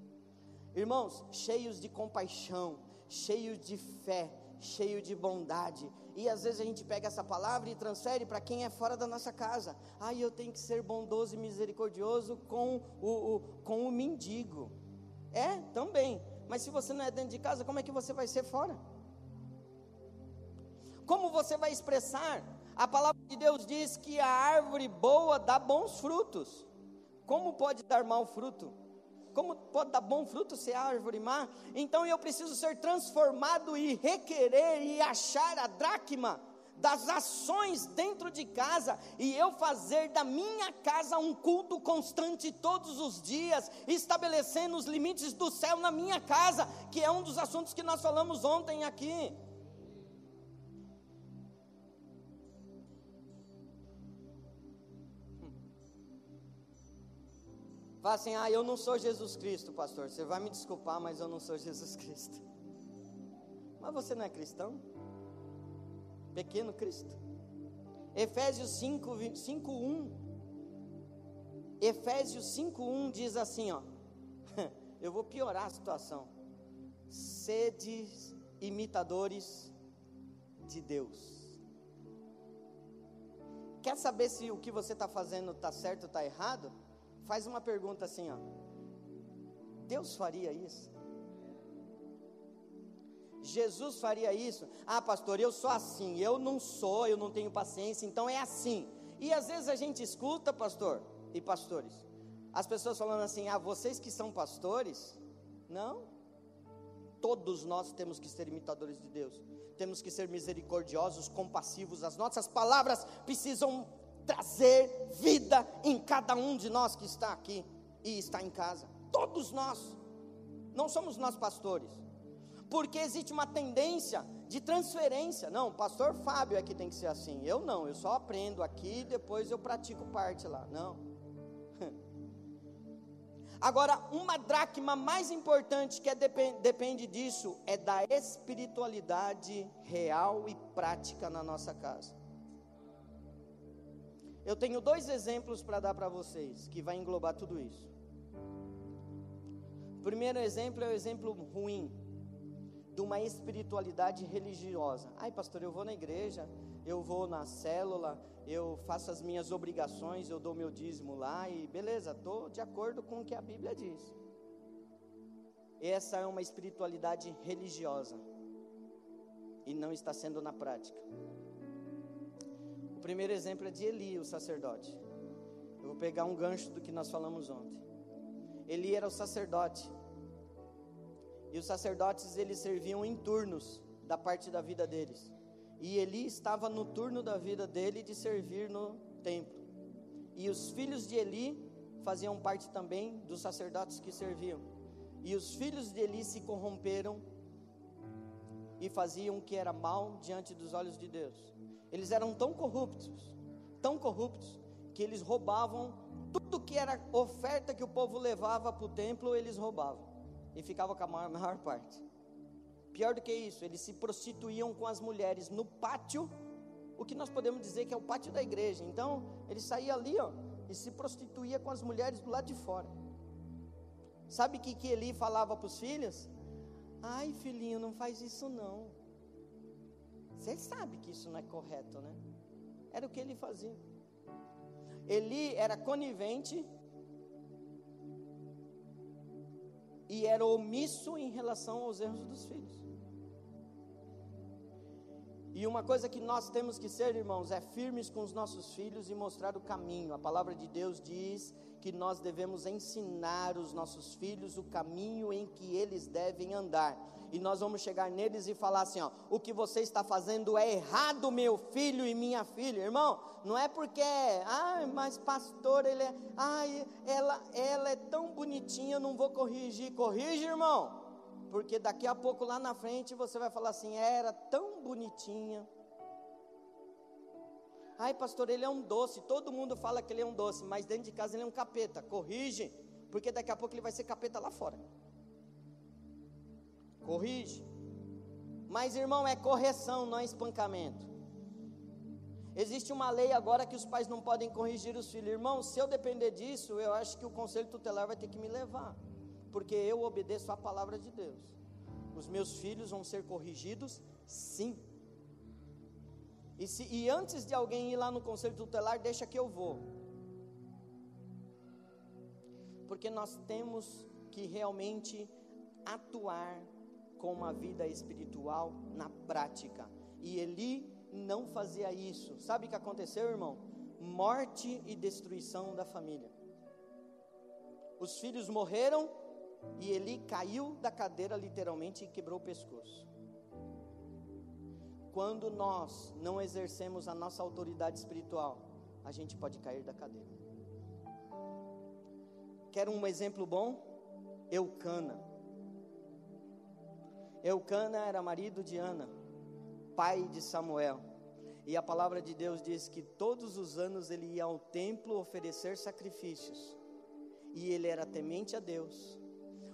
Irmãos, cheios de compaixão, cheios de fé, cheio de bondade. E às vezes a gente pega essa palavra e transfere para quem é fora da nossa casa. Eu tenho que ser bondoso e misericordioso com o mendigo. Também. Mas se você não é dentro de casa, como é que você vai ser fora? Como você vai expressar? A palavra de Deus diz que a árvore boa dá bons frutos. Como pode dar mau fruto? Como pode dar bom fruto se é árvore má? Então eu preciso ser transformado e requerer e achar a dracma das ações dentro de casa, e eu fazer da minha casa um culto constante todos os dias, estabelecendo os limites do céu na minha casa, que é um dos assuntos que nós falamos ontem aqui. Fala assim, eu não sou Jesus Cristo, pastor. Você vai me desculpar, mas eu não sou Jesus Cristo. Mas você não é cristão? Pequeno Cristo. Efésios 5:1. Efésios 5:1 diz assim, eu vou piorar a situação. Sede imitadores de Deus. Quer saber se o que você está fazendo está certo ou está errado? Faz uma pergunta assim, Deus faria isso? Jesus faria isso? Pastor, eu sou assim, eu não tenho paciência, então é assim. E às vezes a gente escuta, pastor e pastores, as pessoas falando assim, vocês que são pastores? Não, todos nós temos que ser imitadores de Deus, temos que ser misericordiosos, compassivos, as nossas palavras precisam trazer vida em cada um de nós que está aqui e está em casa. Todos nós, não somos nós pastores, porque existe uma tendência de transferência. Não, pastor Fábio é que tem que ser assim, eu não, eu só aprendo aqui e depois eu pratico parte lá. Não. Agora, uma dracma mais importante que depende disso é da espiritualidade real e prática na nossa casa. Eu tenho 2 exemplos para dar para vocês, que vai englobar tudo isso. O primeiro exemplo é o exemplo ruim, de uma espiritualidade religiosa. Ai pastor, eu vou na igreja, eu vou na célula, eu faço as minhas obrigações, eu dou meu dízimo lá e beleza, estou de acordo com o que a Bíblia diz. Essa é uma espiritualidade religiosa e não está sendo na prática. O primeiro exemplo é de Eli, o sacerdote. Eu vou pegar um gancho do que nós falamos ontem. Eli era o sacerdote. E os sacerdotes, eles serviam em turnos da parte da vida deles. E Eli estava no turno da vida dele de servir no templo. E os filhos de Eli faziam parte também dos sacerdotes que serviam. E os filhos de Eli se corromperam e faziam o que era mal diante dos olhos de Deus. Eles eram tão corruptos, que eles roubavam tudo que era oferta que o povo levava para o templo, eles roubavam. E ficavam com a maior parte. Pior do que isso, eles se prostituíam com as mulheres no pátio, o que nós podemos dizer que é o pátio da igreja. Então, ele saía ali, e se prostituía com as mulheres do lado de fora. Sabe o que Eli falava para os filhos? Ai filhinho, não faz isso não. Você sabe que isso não é correto, né? Era o que ele fazia. Eli era conivente e era omisso em relação aos erros dos filhos. E uma coisa que nós temos que ser, irmãos, é firmes com os nossos filhos e mostrar o caminho. A palavra de Deus diz que nós devemos ensinar os nossos filhos o caminho em que eles devem andar. E nós vamos chegar neles e falar assim, o que você está fazendo é errado, meu filho e minha filha. Irmão, não é porque, mas pastor, ela é tão bonitinha, eu não vou corrigir. Corrige, irmão. Porque daqui a pouco lá na frente você vai falar assim, era tão bonitinha. Ai pastor, ele é um doce, todo mundo fala que ele é um doce, mas dentro de casa ele é um capeta. Corrige, porque daqui a pouco ele vai ser capeta lá fora. Corrige. Mas irmão, é correção, não é espancamento. Existe uma lei agora que os pais não podem corrigir os filhos. Irmão, se eu depender disso, eu acho que o conselho tutelar vai ter que me levar, porque eu obedeço a palavra de Deus. Os meus filhos vão ser corrigidos, sim. E antes de alguém ir lá no conselho tutelar, deixa que eu vou. Porque nós temos que realmente atuar com uma vida espiritual na prática. E Eli não fazia isso. Sabe o que aconteceu, irmão? Morte e destruição da família. Os filhos morreram e Eli caiu da cadeira literalmente e quebrou o pescoço. Quando nós não exercemos a nossa autoridade espiritual, a gente pode cair da cadeira. Quer um exemplo bom? Eucana. Eucana era marido de Ana, pai de Samuel. E a palavra de Deus diz que todos os anos ele ia ao templo oferecer sacrifícios. E ele era temente a Deus.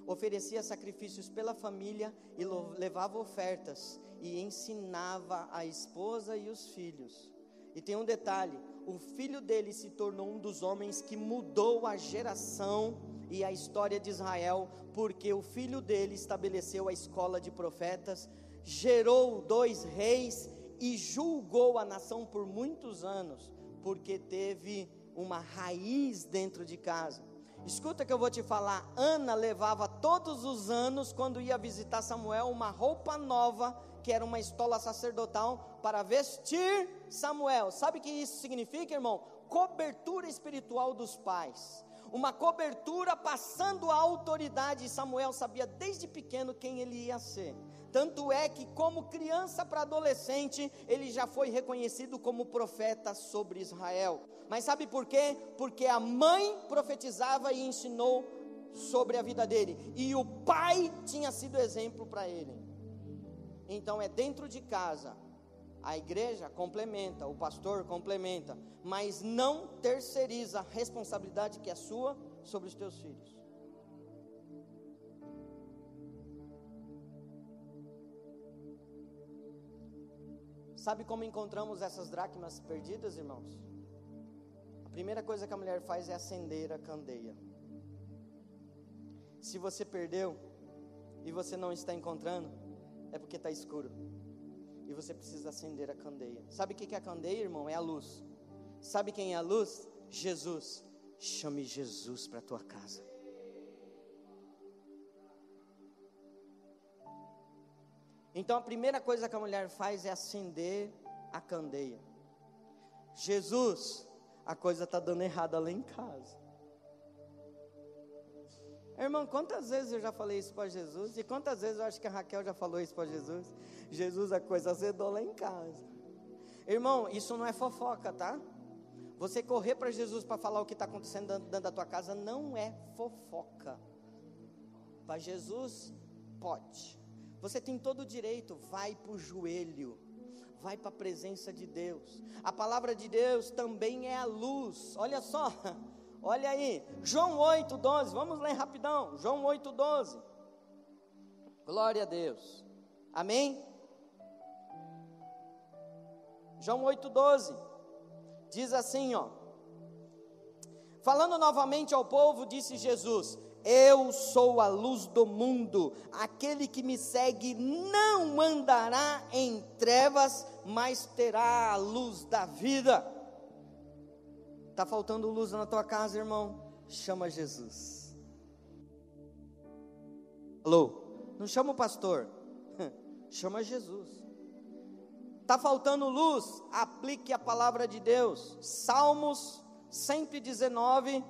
Oferecia sacrifícios pela família e levava ofertas. E ensinava a esposa e os filhos. E tem um detalhe, o filho dele se tornou um dos homens que mudou a geração e a história de Israel, porque o filho dele estabeleceu a escola de profetas, gerou 2 reis e julgou a nação por muitos anos, porque teve uma raiz dentro de casa. Escuta que eu vou te falar, Ana levava todos os anos, quando ia visitar Samuel, uma roupa nova, que era uma estola sacerdotal, para vestir Samuel. Sabe o que isso significa, irmão? Cobertura espiritual dos pais. Uma cobertura passando a autoridade. Samuel sabia desde pequeno quem ele ia ser. Tanto é que como criança para adolescente, ele já foi reconhecido como profeta sobre Israel. Mas sabe por quê? Porque a mãe profetizava e ensinou sobre a vida dele. E o pai tinha sido exemplo para ele. Então é dentro de casa. A igreja complementa, o pastor complementa, mas não terceiriza a responsabilidade que é sua sobre os teus filhos. Sabe como encontramos essas dracmas perdidas, irmãos? Primeira coisa que a mulher faz é acender a candeia. Se você perdeu e você não está encontrando, é porque está escuro. E você precisa acender a candeia. Sabe o que é a candeia, irmão? É a luz. Sabe quem é a luz? Jesus. Chame Jesus para a tua casa. Então a primeira coisa que a mulher faz é acender a candeia. Jesus, a coisa está dando errada lá em casa. Irmão, quantas vezes eu já falei isso para Jesus? E quantas vezes eu acho que a Raquel já falou isso para Jesus? Jesus, a coisa azedou lá em casa. Irmão, isso não é fofoca, tá? Você correr para Jesus para falar o que está acontecendo dentro da tua casa não é fofoca. Para Jesus, pode. Você tem todo o direito, vai para o joelho, vai para a presença de Deus. A palavra de Deus também é a luz. Olha só, olha aí, João 8:12, vamos ler rapidão, João 8:12, glória a Deus, amém? João 8:12, diz assim, ó, falando novamente ao povo, disse Jesus: eu sou a luz do mundo, aquele que me segue não andará em trevas, mas terá a luz da vida. Está faltando luz na tua casa, irmão? Chama Jesus. Alô? Não chama o pastor, chama Jesus. Está faltando luz? Aplique a palavra de Deus. Salmos 119.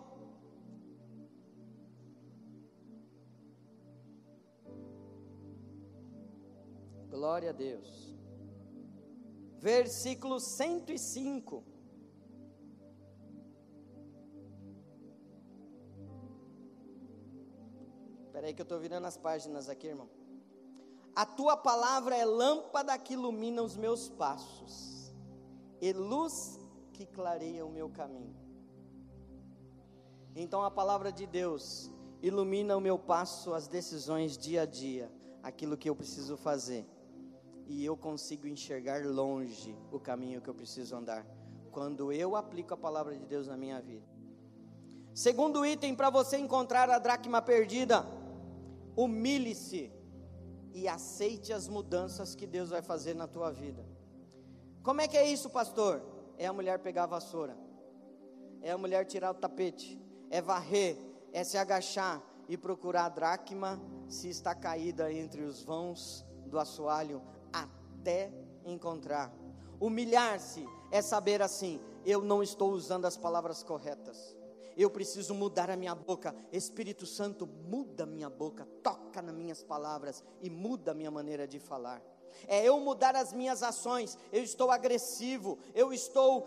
Glória a Deus. Versículo 105. Espera aí que eu estou virando as páginas aqui, irmão. A tua palavra é lâmpada que ilumina os meus passos, e luz que clareia o meu caminho. Então a palavra de Deus ilumina o meu passo, as decisões dia a dia, aquilo que eu preciso fazer. E eu consigo enxergar longe o caminho que eu preciso andar, quando eu aplico a palavra de Deus na minha vida. Segundo item, para você encontrar a dracma perdida: humilhe-se e aceite as mudanças que Deus vai fazer na tua vida. Como é que é isso, pastor? É a mulher pegar a vassoura, é a mulher tirar o tapete, é varrer, é se agachar e procurar a dracma, se está caída entre os vãos do assoalho, até encontrar. Humilhar-se é saber assim: eu não estou usando as palavras corretas, eu preciso mudar a minha boca. Espírito Santo, muda a minha boca, toca nas minhas palavras e muda a minha maneira de falar. É eu mudar as minhas ações. Eu estou agressivo, eu estou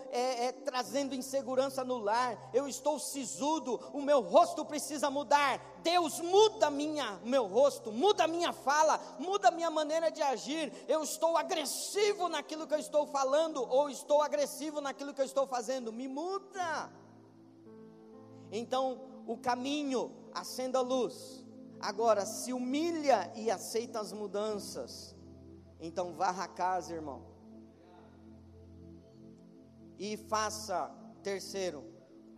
trazendo insegurança no lar, eu estou sisudo, o meu rosto precisa mudar. Deus, muda o meu rosto, muda a minha fala, muda a minha maneira de agir. Eu estou agressivo naquilo que eu estou falando, ou estou agressivo naquilo que eu estou fazendo. Me muda. Então o caminho, acenda a luz. Agora se humilha e aceita as mudanças. Então varra a casa, irmão, e faça, terceiro,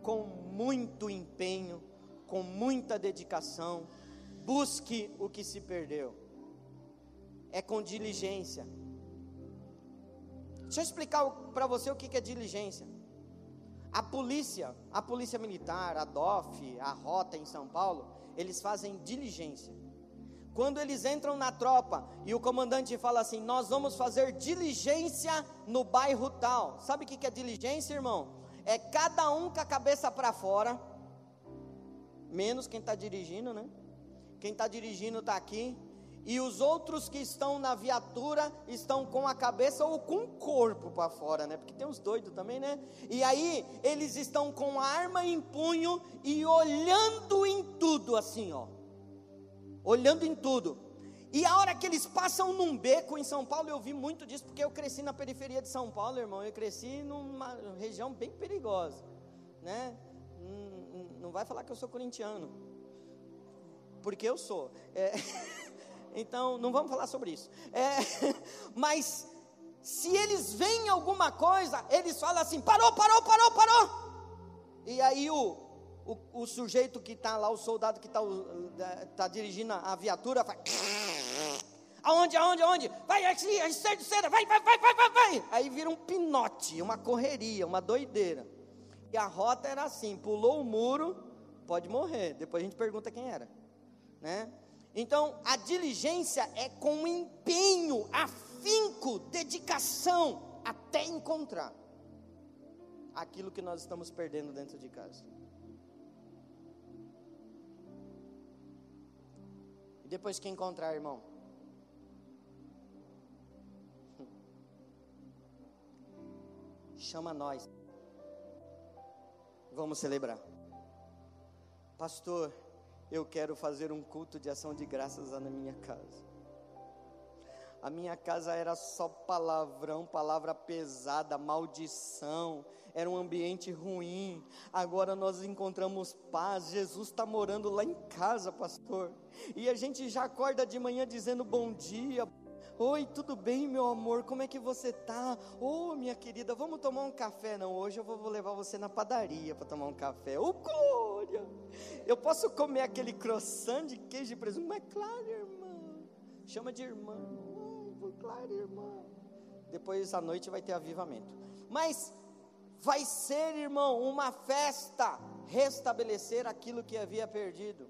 com muito empenho, com muita dedicação, busque o que se perdeu. É com diligência. Deixa eu explicar para você o que é diligência. A polícia militar, a DOF, a Rota em São Paulo, eles fazem diligência. Quando eles entram na tropa e o comandante fala assim: nós vamos fazer diligência no bairro tal. Sabe o que é diligência, irmão? É cada um com a cabeça para fora, menos quem está dirigindo, né? Quem está dirigindo está aqui, e os outros que estão na viatura estão com a cabeça ou com o corpo para fora, né? Porque tem uns doidos também, né? E aí eles estão com a arma em punho e olhando em tudo assim, ó. Olhando em tudo. E a hora que eles passam num beco em São Paulo, eu vi muito disso, porque eu cresci na periferia de São Paulo, irmão. Eu cresci numa região bem perigosa, né? Não vai falar que eu sou corintiano, porque eu sou. Então não vamos falar sobre isso. Mas se eles veem alguma coisa, eles falam assim: parou. E aí o sujeito que está lá, o soldado que está dirigindo a viatura, faz... Aonde? Vai, esquerda, vai. Aí vira um pinote, uma correria, uma doideira. E a rota era assim, pulou o muro, pode morrer. Depois a gente pergunta quem era, né? Então, a diligência é com empenho, afinco, dedicação, até encontrar aquilo que nós estamos perdendo dentro de casa. E depois que encontrar, irmão, chama nós, vamos celebrar. Pastor, eu quero fazer um culto de ação de graças lá na minha casa. A minha casa era só palavrão, palavra pesada, maldição, era um ambiente ruim. Agora nós encontramos paz, Jesus está morando lá em casa, pastor. E a gente já acorda de manhã dizendo bom dia. Oi, tudo bem, meu amor? Como é que você está? Oh, minha querida, vamos tomar um café? Não, hoje eu vou levar você na padaria para tomar um café. Oh, glória! Eu posso comer aquele croissant de queijo e presunto? Mas claro, irmã. Chama de irmã. Oh, claro, irmã. Depois à noite vai ter avivamento. Mas vai ser, irmão, uma festa restabelecer aquilo que havia perdido.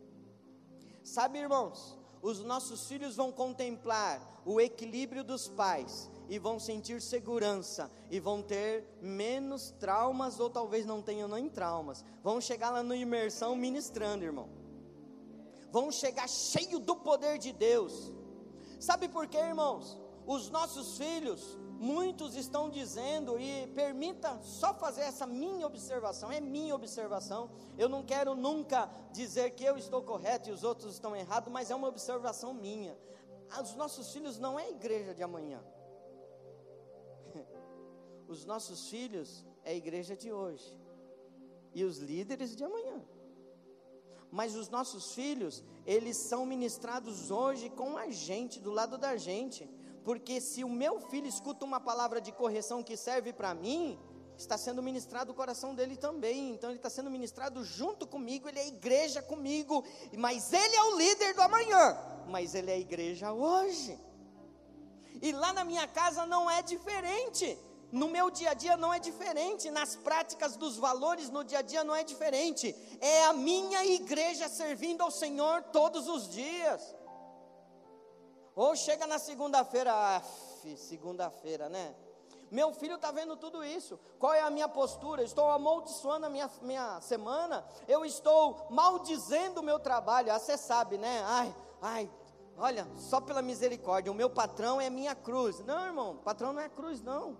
Sabe, irmãos, os nossos filhos vão contemplar o equilíbrio dos pais e vão sentir segurança e vão ter menos traumas, ou talvez não tenham nem traumas. Vão chegar lá no imersão ministrando, irmão. Vão chegar cheio do poder de Deus. Sabe por quê, irmãos? Os nossos filhos, muitos estão dizendo, e permita só fazer essa minha observação, é minha observação, eu não quero nunca dizer que eu estou correto e os outros estão errados, mas é uma observação minha. Os nossos filhos não é a igreja de amanhã. Os nossos filhos é a igreja de hoje e os líderes de amanhã. Mas os nossos filhos, eles são ministrados hoje com a gente, do lado da gente. Porque se o meu filho escuta uma palavra de correção que serve para mim, está sendo ministrado o coração dele também. Então ele está sendo ministrado junto comigo, ele é igreja comigo. Mas ele é o líder do amanhã, mas ele é a igreja hoje. E lá na minha casa não é diferente. No meu dia a dia não é diferente, nas práticas dos valores no dia a dia não é diferente. É a minha igreja servindo ao Senhor todos os dias. Ou chega na segunda-feira, segunda-feira, né? Meu filho está vendo tudo isso. Qual é a minha postura? Eu estou amaldiçoando a minha semana? Eu estou maldizendo o meu trabalho? Você sabe, né? Olha, só pela misericórdia, o meu patrão é minha cruz. Não, irmão, patrão não é cruz, não.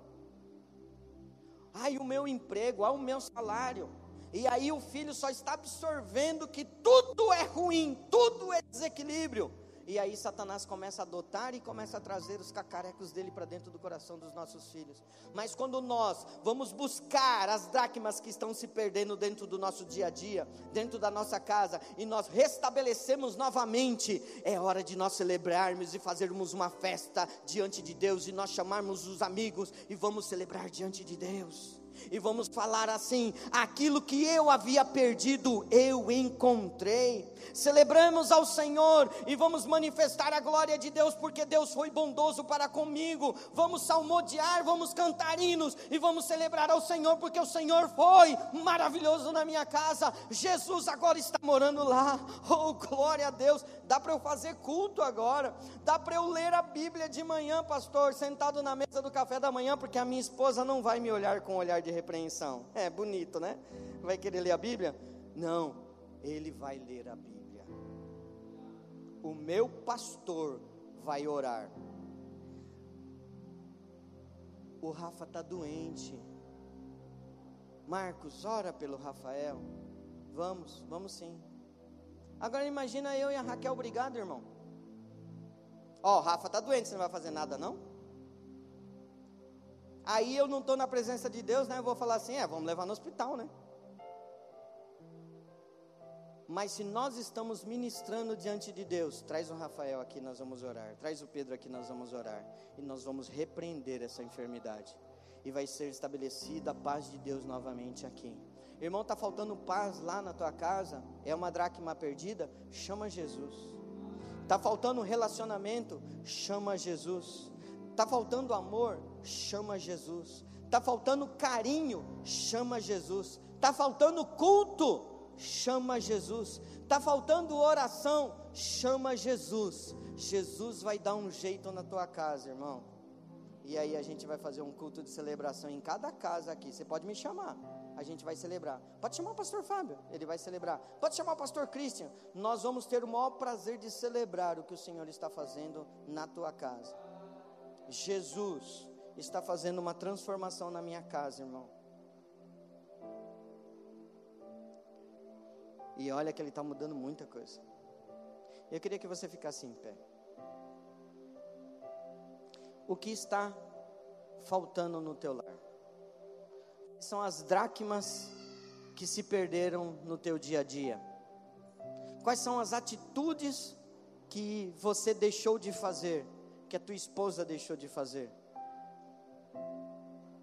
O meu emprego, o meu salário. E aí o filho só está absorvendo que tudo é ruim, tudo é desequilíbrio. E aí Satanás começa a adotar e começa a trazer os cacarecos dele para dentro do coração dos nossos filhos. Mas quando nós vamos buscar as dracmas que estão se perdendo dentro do nosso dia a dia, dentro da nossa casa, e nós restabelecemos novamente, é hora de nós celebrarmos e fazermos uma festa diante de Deus, e nós chamarmos os amigos e vamos celebrar diante de Deus. E vamos falar assim: aquilo que eu havia perdido, eu encontrei. Celebramos ao Senhor e vamos manifestar a glória de Deus, porque Deus foi bondoso para comigo. Vamos salmodiar, vamos cantar hinos e vamos celebrar ao Senhor, porque o Senhor foi maravilhoso na minha casa. Jesus agora está morando lá. Oh, glória a Deus. Dá para eu fazer culto agora, dá para eu ler a Bíblia de manhã, pastor, sentado na mesa do café da manhã, porque a minha esposa não vai me olhar com um olhar de repreensão. É bonito, né? Vai querer ler a Bíblia? Não, ele vai ler a Bíblia. O meu pastor vai orar. O Rafa está doente. Marcos, ora pelo Rafael. Vamos sim. Agora imagina eu e a Raquel brigado, irmão. O Rafa está doente, você não vai fazer nada não? Aí eu não estou na presença de Deus, né? Eu vou falar assim, vamos levar no hospital, né? Mas se nós estamos ministrando diante de Deus, traz o Rafael aqui, nós vamos orar. Traz o Pedro aqui, nós vamos orar. E nós vamos repreender essa enfermidade. E vai ser estabelecida a paz de Deus novamente aqui. Irmão, está faltando paz lá na tua casa, é uma dracma perdida, chama Jesus. Está faltando relacionamento, chama Jesus. Está faltando amor, chama Jesus. Está faltando carinho, chama Jesus. Está faltando culto, chama Jesus. Está faltando oração, chama Jesus. Jesus vai dar um jeito na tua casa, irmão. E aí a gente vai fazer um culto de celebração em cada casa aqui. Você pode me chamar, a gente vai celebrar. Pode chamar o pastor Fábio, ele vai celebrar. Pode chamar o pastor Christian. Nós vamos ter o maior prazer de celebrar o que o Senhor está fazendo na tua casa. Jesus está fazendo uma transformação na minha casa, irmão. E olha que Ele está mudando muita coisa. Eu queria que você ficasse em pé. O que está faltando no teu lar? São as dracmas que se perderam no teu dia a dia. Quais são as atitudes que você deixou de fazer, que a tua esposa deixou de fazer?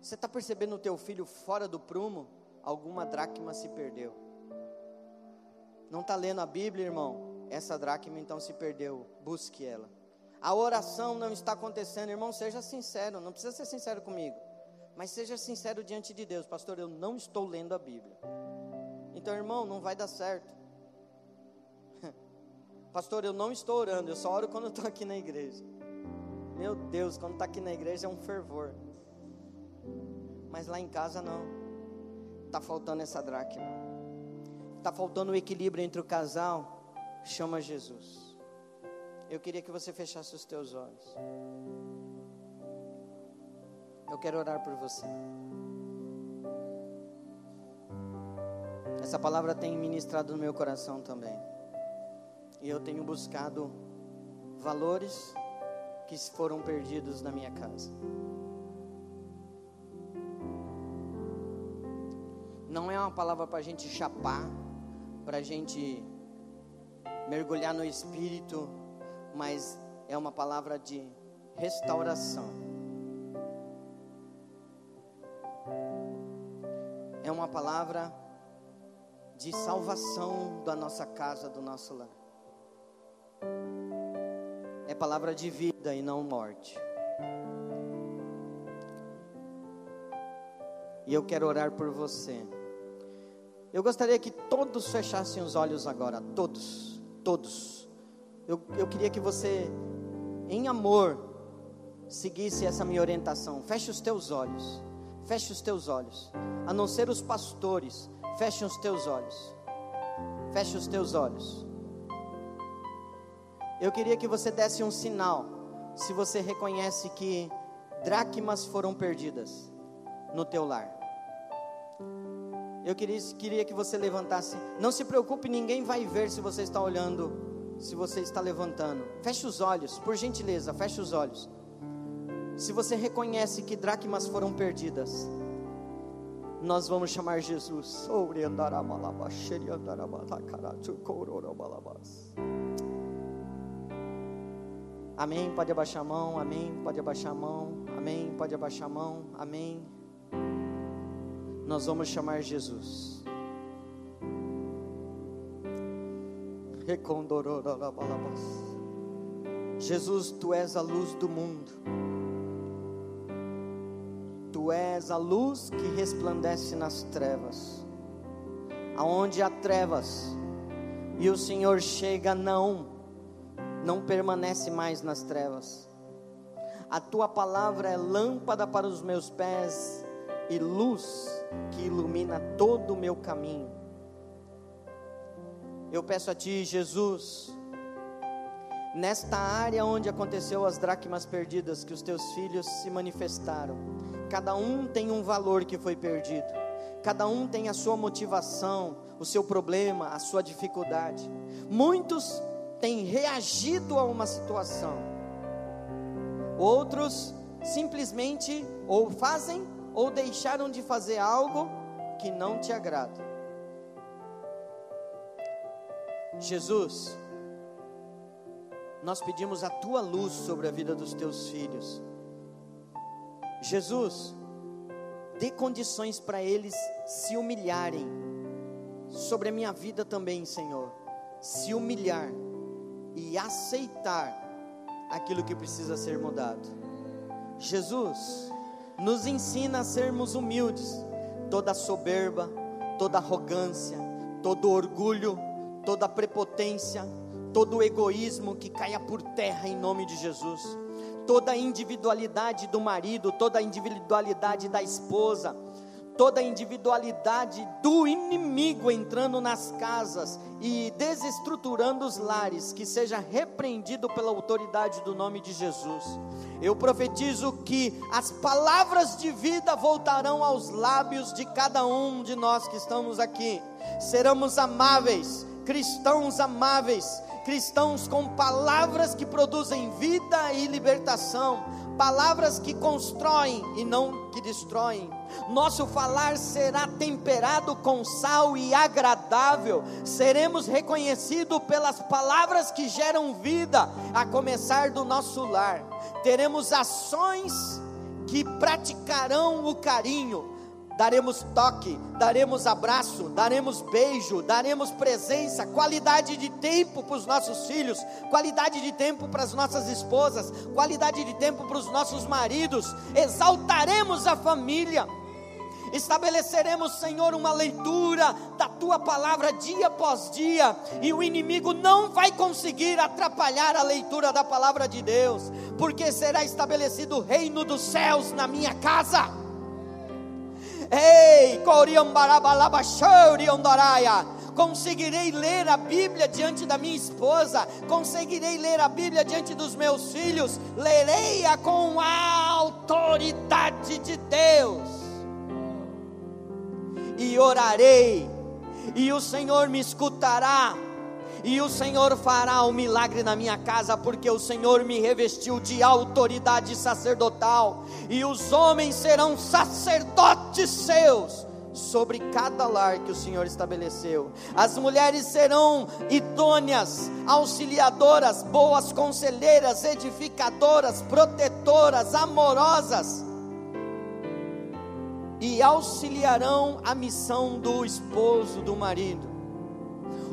Você está percebendo o teu filho fora do prumo? Alguma dracma se perdeu. Não está lendo a Bíblia, irmão? Essa dracma então se perdeu, busque ela. A oração não está acontecendo, irmão, seja sincero, não precisa ser sincero comigo, mas seja sincero diante de Deus. Pastor, eu não estou lendo a Bíblia. Então, irmão, não vai dar certo. Pastor, eu não estou orando, eu só oro quando eu estou aqui na igreja. Meu Deus, quando está aqui na igreja é um fervor, mas lá em casa não. Está faltando essa dracma, está faltando o equilíbrio entre o casal. Chama Jesus. Eu queria que você fechasse os teus olhos. Eu quero orar por você. Essa palavra tem ministrado no meu coração também. E eu tenho buscado valores que foram perdidos na minha casa. Não é uma palavra para a gente chapar, para a gente mergulhar no Espírito, mas é uma palavra de restauração. É uma palavra de salvação da nossa casa, do nosso lar. É palavra de vida e não morte. E eu quero orar por você. Eu gostaria que todos fechassem os olhos agora, todos. Eu queria que você, em amor, seguisse essa minha orientação. Feche os teus olhos. Feche os teus olhos. A não ser os pastores, feche os teus olhos. Feche os teus olhos. Eu queria que você desse um sinal, se você reconhece que dracmas foram perdidas no teu lar. Eu queria que você levantasse. Não se preocupe, ninguém vai ver se você está olhando, se você está levantando. Feche os olhos, por gentileza, feche os olhos. Se você reconhece que dracmas foram perdidas, nós vamos chamar Jesus. Amém, pode abaixar a mão, amém, pode abaixar a mão, amém, pode abaixar a mão, amém. Nós vamos chamar Jesus. Jesus, Tu és a luz do mundo. Tu és a luz que resplandece nas trevas. Aonde há trevas e o Senhor chega, não permanece mais nas trevas. A Tua palavra é lâmpada para os meus pés e luz que ilumina todo o meu caminho. Eu peço a Ti, Jesus, nesta área onde aconteceu as dracmas perdidas, que os Teus filhos se manifestaram. Cada um tem um valor que foi perdido. Cada um tem a sua motivação, o seu problema, a sua dificuldade. Muitos têm reagido a uma situação. Outros simplesmente ou fazem ou deixaram de fazer algo que não te agrada. Jesus, nós pedimos a Tua luz sobre a vida dos Teus filhos. Jesus, dê condições para eles se humilharem sobre a minha vida também, Senhor, se humilhar e aceitar aquilo que precisa ser mudado. Jesus, nos ensina a sermos humildes. Toda soberba, toda arrogância, todo orgulho, toda prepotência, todo egoísmo que caia por terra em nome de Jesus. Toda a individualidade do marido, toda a individualidade da esposa, toda a individualidade do inimigo entrando nas casas e desestruturando os lares, que seja repreendido pela autoridade do nome de Jesus. Eu profetizo que as palavras de vida voltarão aos lábios de cada um de nós que estamos aqui. Seremos amáveis, cristãos com palavras que produzem vida e libertação, palavras que constroem e não que destroem. Nosso falar será temperado com sal e agradável. Seremos reconhecidos pelas palavras que geram vida, a começar do nosso lar. Teremos ações que praticarão o carinho. Daremos toque, daremos abraço, daremos beijo, daremos presença, qualidade de tempo para os nossos filhos, qualidade de tempo para as nossas esposas, qualidade de tempo para os nossos maridos. Exaltaremos a família. Estabeleceremos, Senhor, uma leitura da Tua palavra dia após dia, e o inimigo não vai conseguir atrapalhar a leitura da palavra de Deus, porque será estabelecido o reino dos céus na minha casa. Ei, conseguirei ler a Bíblia diante da minha esposa, conseguirei ler a Bíblia diante dos meus filhos, lerei-a com a autoridade de Deus, e orarei, e o Senhor me escutará, e o Senhor fará um milagre na minha casa, porque o Senhor me revestiu de autoridade sacerdotal, e os homens serão sacerdotes seus, sobre cada lar que o Senhor estabeleceu. As mulheres serão idôneas, auxiliadoras, boas conselheiras, edificadoras, protetoras, amorosas, e auxiliarão a missão do esposo, do marido.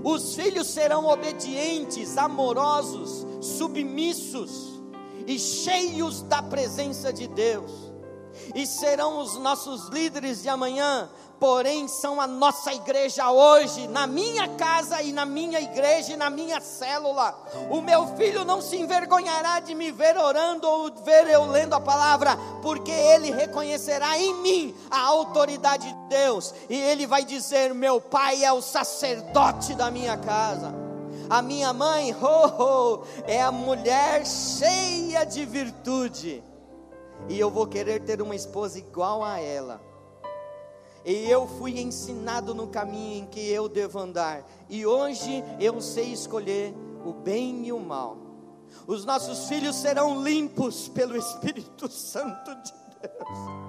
Os filhos serão obedientes, amorosos, submissos e cheios da presença de Deus, e serão os nossos líderes de amanhã. Porém são a nossa igreja hoje, na minha casa e na minha igreja e na minha célula. O meu filho não se envergonhará de me ver orando ou ver eu lendo a palavra, porque ele reconhecerá em mim a autoridade de Deus, e ele vai dizer: meu pai é o sacerdote da minha casa. A minha mãe, é a mulher cheia de virtude, e eu vou querer ter uma esposa igual a ela. E eu fui ensinado no caminho em que eu devo andar, e hoje eu sei escolher o bem e o mal. Os nossos filhos serão limpos pelo Espírito Santo de Deus.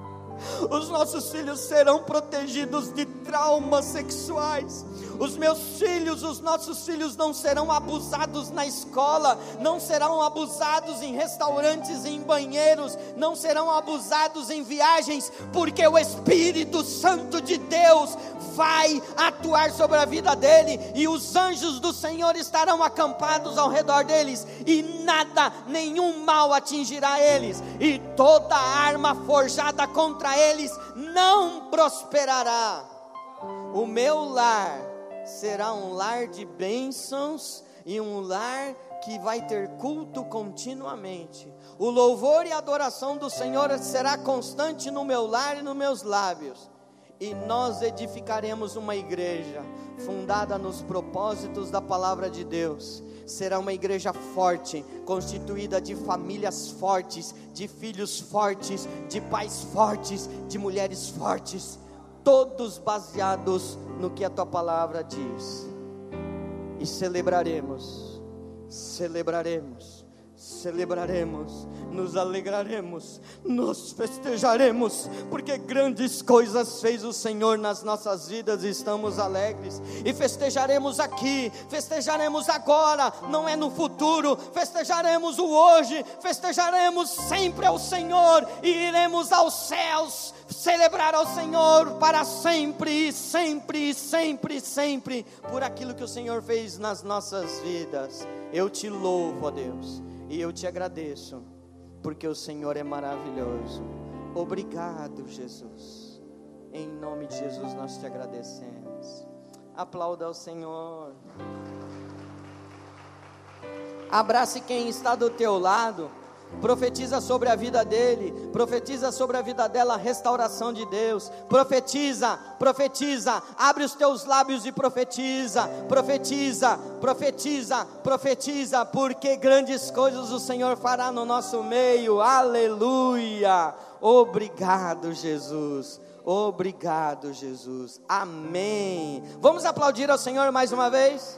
Os nossos filhos serão protegidos de traumas sexuais. Os nossos filhos não serão abusados na escola, não serão abusados em restaurantes, em banheiros, não serão abusados em viagens, porque o Espírito Santo de Deus vai atuar sobre a vida dele, e os anjos do Senhor estarão acampados ao redor deles, e nada, nenhum mal atingirá eles, e toda arma forjada contra eles não prosperará. O meu lar será um lar de bênçãos, e um lar que vai ter culto continuamente. O louvor e a adoração do Senhor será constante no meu lar e nos meus lábios, e nós edificaremos uma igreja fundada nos propósitos da palavra de Deus. Será uma igreja forte, constituída de famílias fortes, de filhos fortes, de pais fortes, de mulheres fortes, todos baseados no que a tua palavra diz. E celebraremos celebraremos, nos alegraremos, nos festejaremos, porque grandes coisas fez o Senhor nas nossas vidas e estamos alegres, e festejaremos aqui, festejaremos agora, não é no futuro, festejaremos o hoje, festejaremos sempre ao Senhor, e iremos aos céus, celebrar ao Senhor para sempre, sempre, sempre, sempre, por aquilo que o Senhor fez nas nossas vidas. Eu te louvo, ó Deus, e eu te agradeço, porque o Senhor é maravilhoso. Obrigado, Jesus. Em nome de Jesus nós te agradecemos. Aplauda ao Senhor. Abrace quem está do teu lado. Profetiza sobre a vida dele, profetiza sobre a vida dela a restauração de Deus. Profetiza, profetiza, abre os teus lábios e profetiza, profetiza, profetiza, profetiza, porque grandes coisas o Senhor fará no nosso meio. Aleluia. Obrigado, Jesus. Obrigado, Jesus. Amém. Vamos aplaudir ao Senhor mais uma vez?